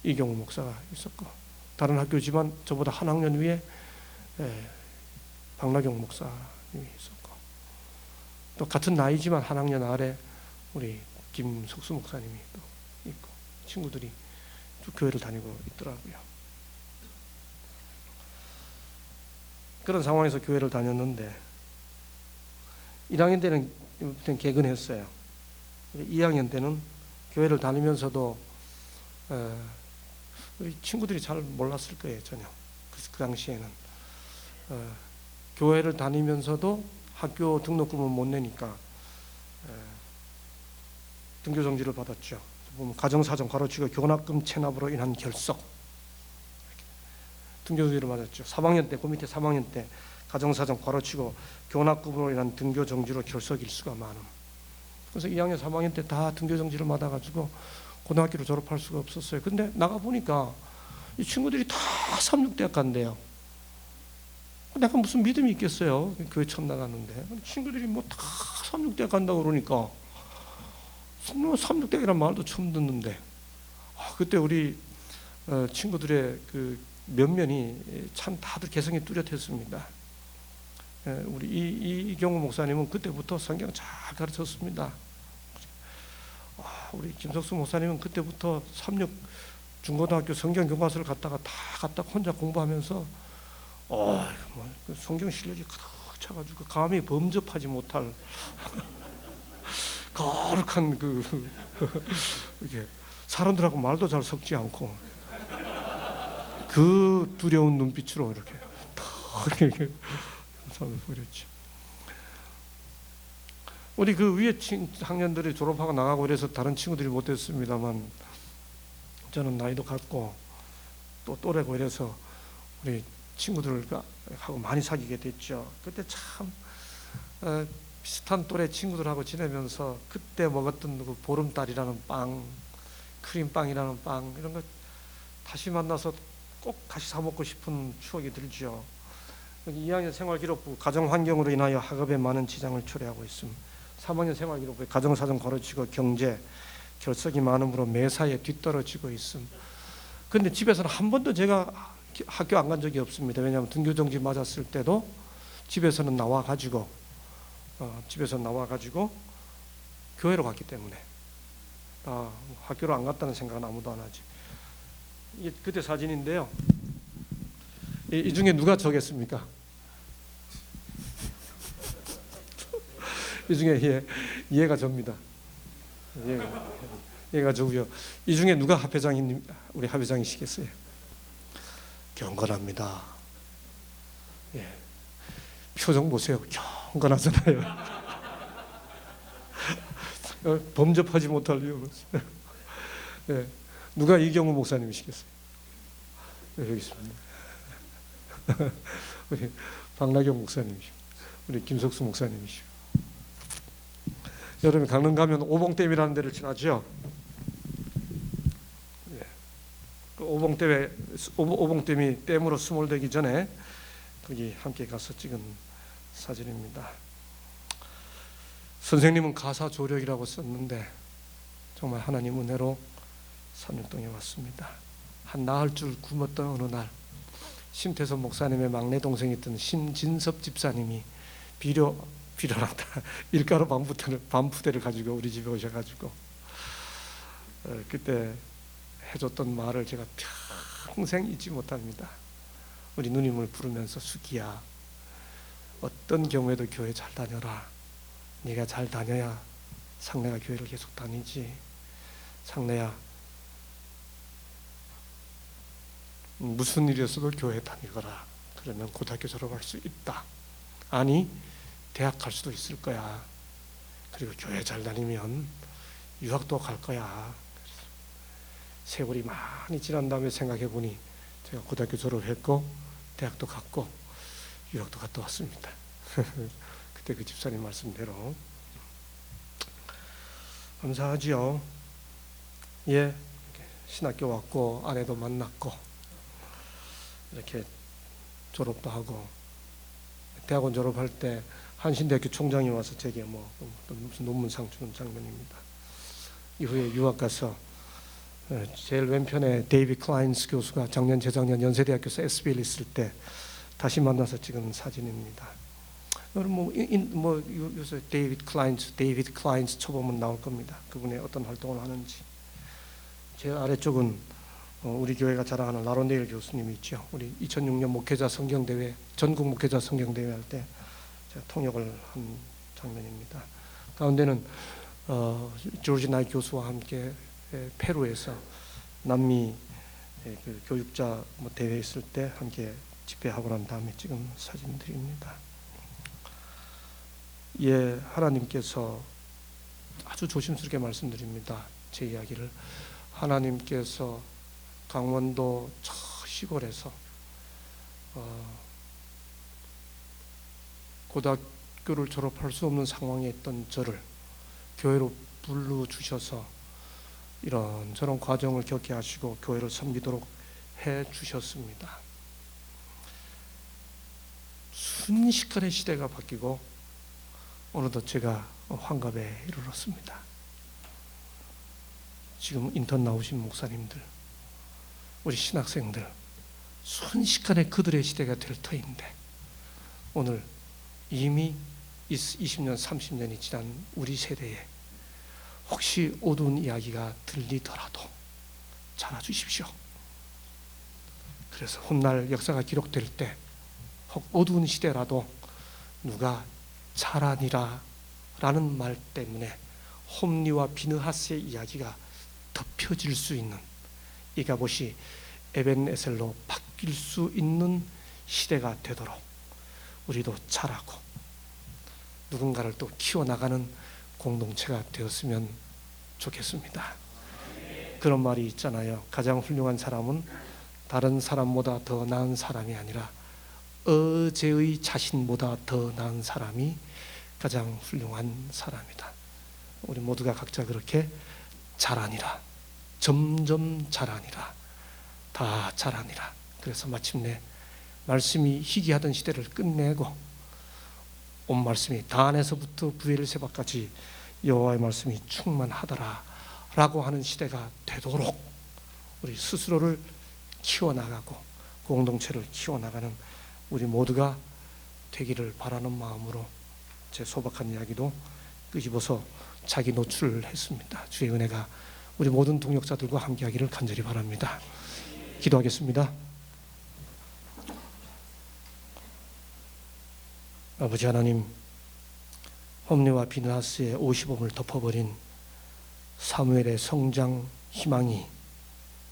이경우 목사가 있었고, 다른 학교지만 저보다 한 학년 위에 박나경 목사님이 있었고, 또 같은 나이지만 한 학년 아래 우리 김석수 목사님이 또 있고, 친구들이 또 교회를 다니고 있더라고요. 그런 상황에서 교회를 다녔는데 1학년 때는 개근했어요. 2학년 때는 교회를 다니면서도 우리 친구들이 잘 몰랐을 거예요. 전혀 그 당시에는 교회를 다니면서도 학교 등록금을 못 내니까 등교 정지를 받았죠. 가정사정 가로치고 교납금 체납으로 인한 결석, 등교 정지를 맞았죠. 3학년 때, 그 밑에 3학년 때 가정사정 가로치고 교납금으로 인한 등교 정지로 결석 일수가 많음. 그래서 2학년 3학년 때 다 등교 정지를 받아가지고 고등학교를 졸업할 수가 없었어요. 근데 나가보니까 이 친구들이 다 삼육대학 간대요. 내가 무슨 믿음이 있겠어요. 교회 처음 나갔는데 친구들이 뭐 다 삼육대학 간다고 그러니까, 삼육대학이란 말도 처음 듣는데, 그때 우리 친구들의 그 면면이 참 다들 개성이 뚜렷했습니다. 우리 이경우 목사님은 그때부터 성경 잘 가르쳤습니다. 우리 김석수 목사님은 그때부터 삼육 중고등학교 성경 교과서를 갖다가 혼자 공부하면서 성경 실력이 가득 차가지고 감히 범접하지 못할 거룩한 이게 사람들하고 말도 잘 섞지 않고 그 두려운 눈빛으로 이렇게 탁 이렇게 손을 보였죠. 우리 그 위에 학년들이 졸업하고 나가고 그래서 다른 친구들이 못했습니다만, 저는 나이도 같고 또 또래고 이래서 우리 친구들하고 많이 사귀게 됐죠. 그때 참 비슷한 또래 친구들하고 지내면서 그때 먹었던 그 보름달이라는 빵, 크림빵이라는 빵, 이런 거 다시 만나서 꼭 다시 사 먹고 싶은 추억이 들죠. 2학년 생활기록부 가정환경으로 인하여 학업에 많은 지장을 초래하고 있습니다. 3학년 생활기록부에 가정사정 가르치고 경제, 결석이 많으므로 매사에 뒤떨어지고 있습니다. 그런데 집에서는 한 번도 제가 학교 안 간 적이 없습니다. 왜냐하면 등교정지 맞았을 때도 집에서는 나와가지고 교회로 갔기 때문에 학교로 안 갔다는 생각은 아무도 안 하지. 이게 그때 사진인데요. 이 중에 누가 저겠습니까? 이 중에 얘가 접니다. 얘가 저고요. 이 중에 누가 합회장님, 우리 합회장이시겠어요? 경건합니다. 예. 표정 보세요. 경건하잖아요. 범접하지 못할 이유. 예. 누가 이경우 목사님이시겠어요? 네, 여기 있습니다. 우리 박나경 목사님이시고, 우리 김석수 목사님이시고. 여러분 강릉 가면 오봉댐이라는 데를 지나죠. 예. 그 오봉댐이 댐으로 수몰되기 전에 거기 함께 가서 찍은 사진입니다. 선생님은 가사 조력이라고 썼는데 정말 하나님 은혜로 삼육동에 왔습니다. 한 나흘 줄 굶었던 어느 날 심태섭 목사님의 막내 동생이었던 심진섭 집사님이 비료란다 밀가루 반푸대를 가지고 우리 집에 오셔가지고 그때 해줬던 말을 제가 평생 잊지 못합니다. 우리 누님을 부르면서 수기야, 어떤 경우에도 교회 잘 다녀라. 네가 잘 다녀야 상내가 교회를 계속 다니지. 상내야, 무슨 일이었어도 교회 다니거라. 그러면 고등학교 졸업할 수 있다. 아니, 대학 갈 수도 있을 거야. 그리고 교회 잘 다니면 유학도 갈 거야. 세월이 많이 지난 다음에 생각해 보니 제가 고등학교 졸업했고 대학도 갔고 유학도 갔다 왔습니다. 그때 그 집사님 말씀대로 감사하지요. 예, 신학교 왔고 아내도 만났고 이렇게 졸업도 하고, 대학원 졸업할 때 한신대학교 총장이 와서 제게 무슨 논문상 주는 장면입니다. 이후에 유학 가서 제일 왼편에 데이비드 클라인스 교수가 작년 재작년 연세대학교에서 SBL 있을 때 다시 만나서 찍은 사진입니다. 요새 데이비드 클라인스 쳐보면 나올 겁니다. 그분의 어떤 활동을 하는지. 제 아래쪽은 우리 교회가 자랑하는 라론데일 교수님이 있죠. 우리 2006년 목회자 성경대회, 전국 목회자 성경대회 할 때 제가 통역을 한 장면입니다. 가운데는 조지 나이 교수와 함께 페루에서 남미 그 교육자 대회 있을 때 함께 집회하고 난 다음에 찍은 사진들입니다. 예, 하나님께서 아주 조심스럽게 말씀드립니다. 제 이야기를. 하나님께서 강원도 저 시골에서 고등학교를 졸업할 수 없는 상황에 있던 저를 교회로 불러주셔서 이런저런 과정을 겪게 하시고 교회를 섬기도록 해주셨습니다. 순식간에 시대가 바뀌고 어느덧 제가 환갑에 이르렀습니다. 지금 인턴 나오신 목사님들, 우리 신학생들, 순식간에 그들의 시대가 될 터인데 오늘 이미 20년, 30년이 지난 우리 세대에 혹시 어두운 이야기가 들리더라도 잘 알아주십시오. 그래서 훗날 역사가 기록될 때 혹 어두운 시대라도 누가 잘하니라 라는 말 때문에 홈리와 비느하스의 이야기가 덮여질 수 있는 이 갑옷이 에벤에셀로 바뀌 바뀔 수 있는 시대가 되도록 우리도 자라고 누군가를 또 키워나가는 공동체가 되었으면 좋겠습니다. 그런 말이 있잖아요. 가장 훌륭한 사람은 다른 사람보다 더 나은 사람이 아니라 어제의 자신보다 더 나은 사람이 가장 훌륭한 사람이다. 우리 모두가 각자 그렇게 자라니라, 점점 자라니라, 다 자라니라. 그래서 마침내 말씀이 희귀하던 시대를 끝내고 온 말씀이 단에서부터 브엘세바까지 여호와의 말씀이 충만하더라 라고 하는 시대가 되도록 우리 스스로를 키워나가고 공동체를 키워나가는 우리 모두가 되기를 바라는 마음으로 제 소박한 이야기도 끄집어서 자기 노출을 했습니다. 주의 은혜가 우리 모든 동역자들과 함께하기를 간절히 바랍니다. 기도하겠습니다. 아버지 하나님, 홈리와 비느하스의 50엄을 덮어버린 사무엘의 성장 희망이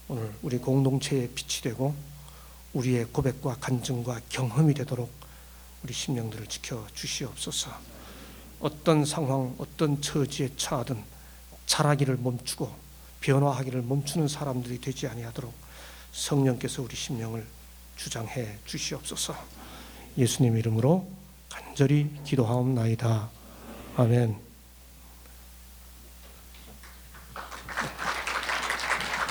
오늘 우리 공동체의 빛이 되고 우리의 고백과 간증과 경험이 되도록 우리 심령들을 지켜 주시옵소서. 어떤 상황, 어떤 처지에 처하든 자라기를 멈추고 변화하기를 멈추는 사람들이 되지 아니하도록 성령께서 우리 심령을 주장해 주시옵소서. 예수님 이름으로 간절히 기도하옵나이다. 아멘.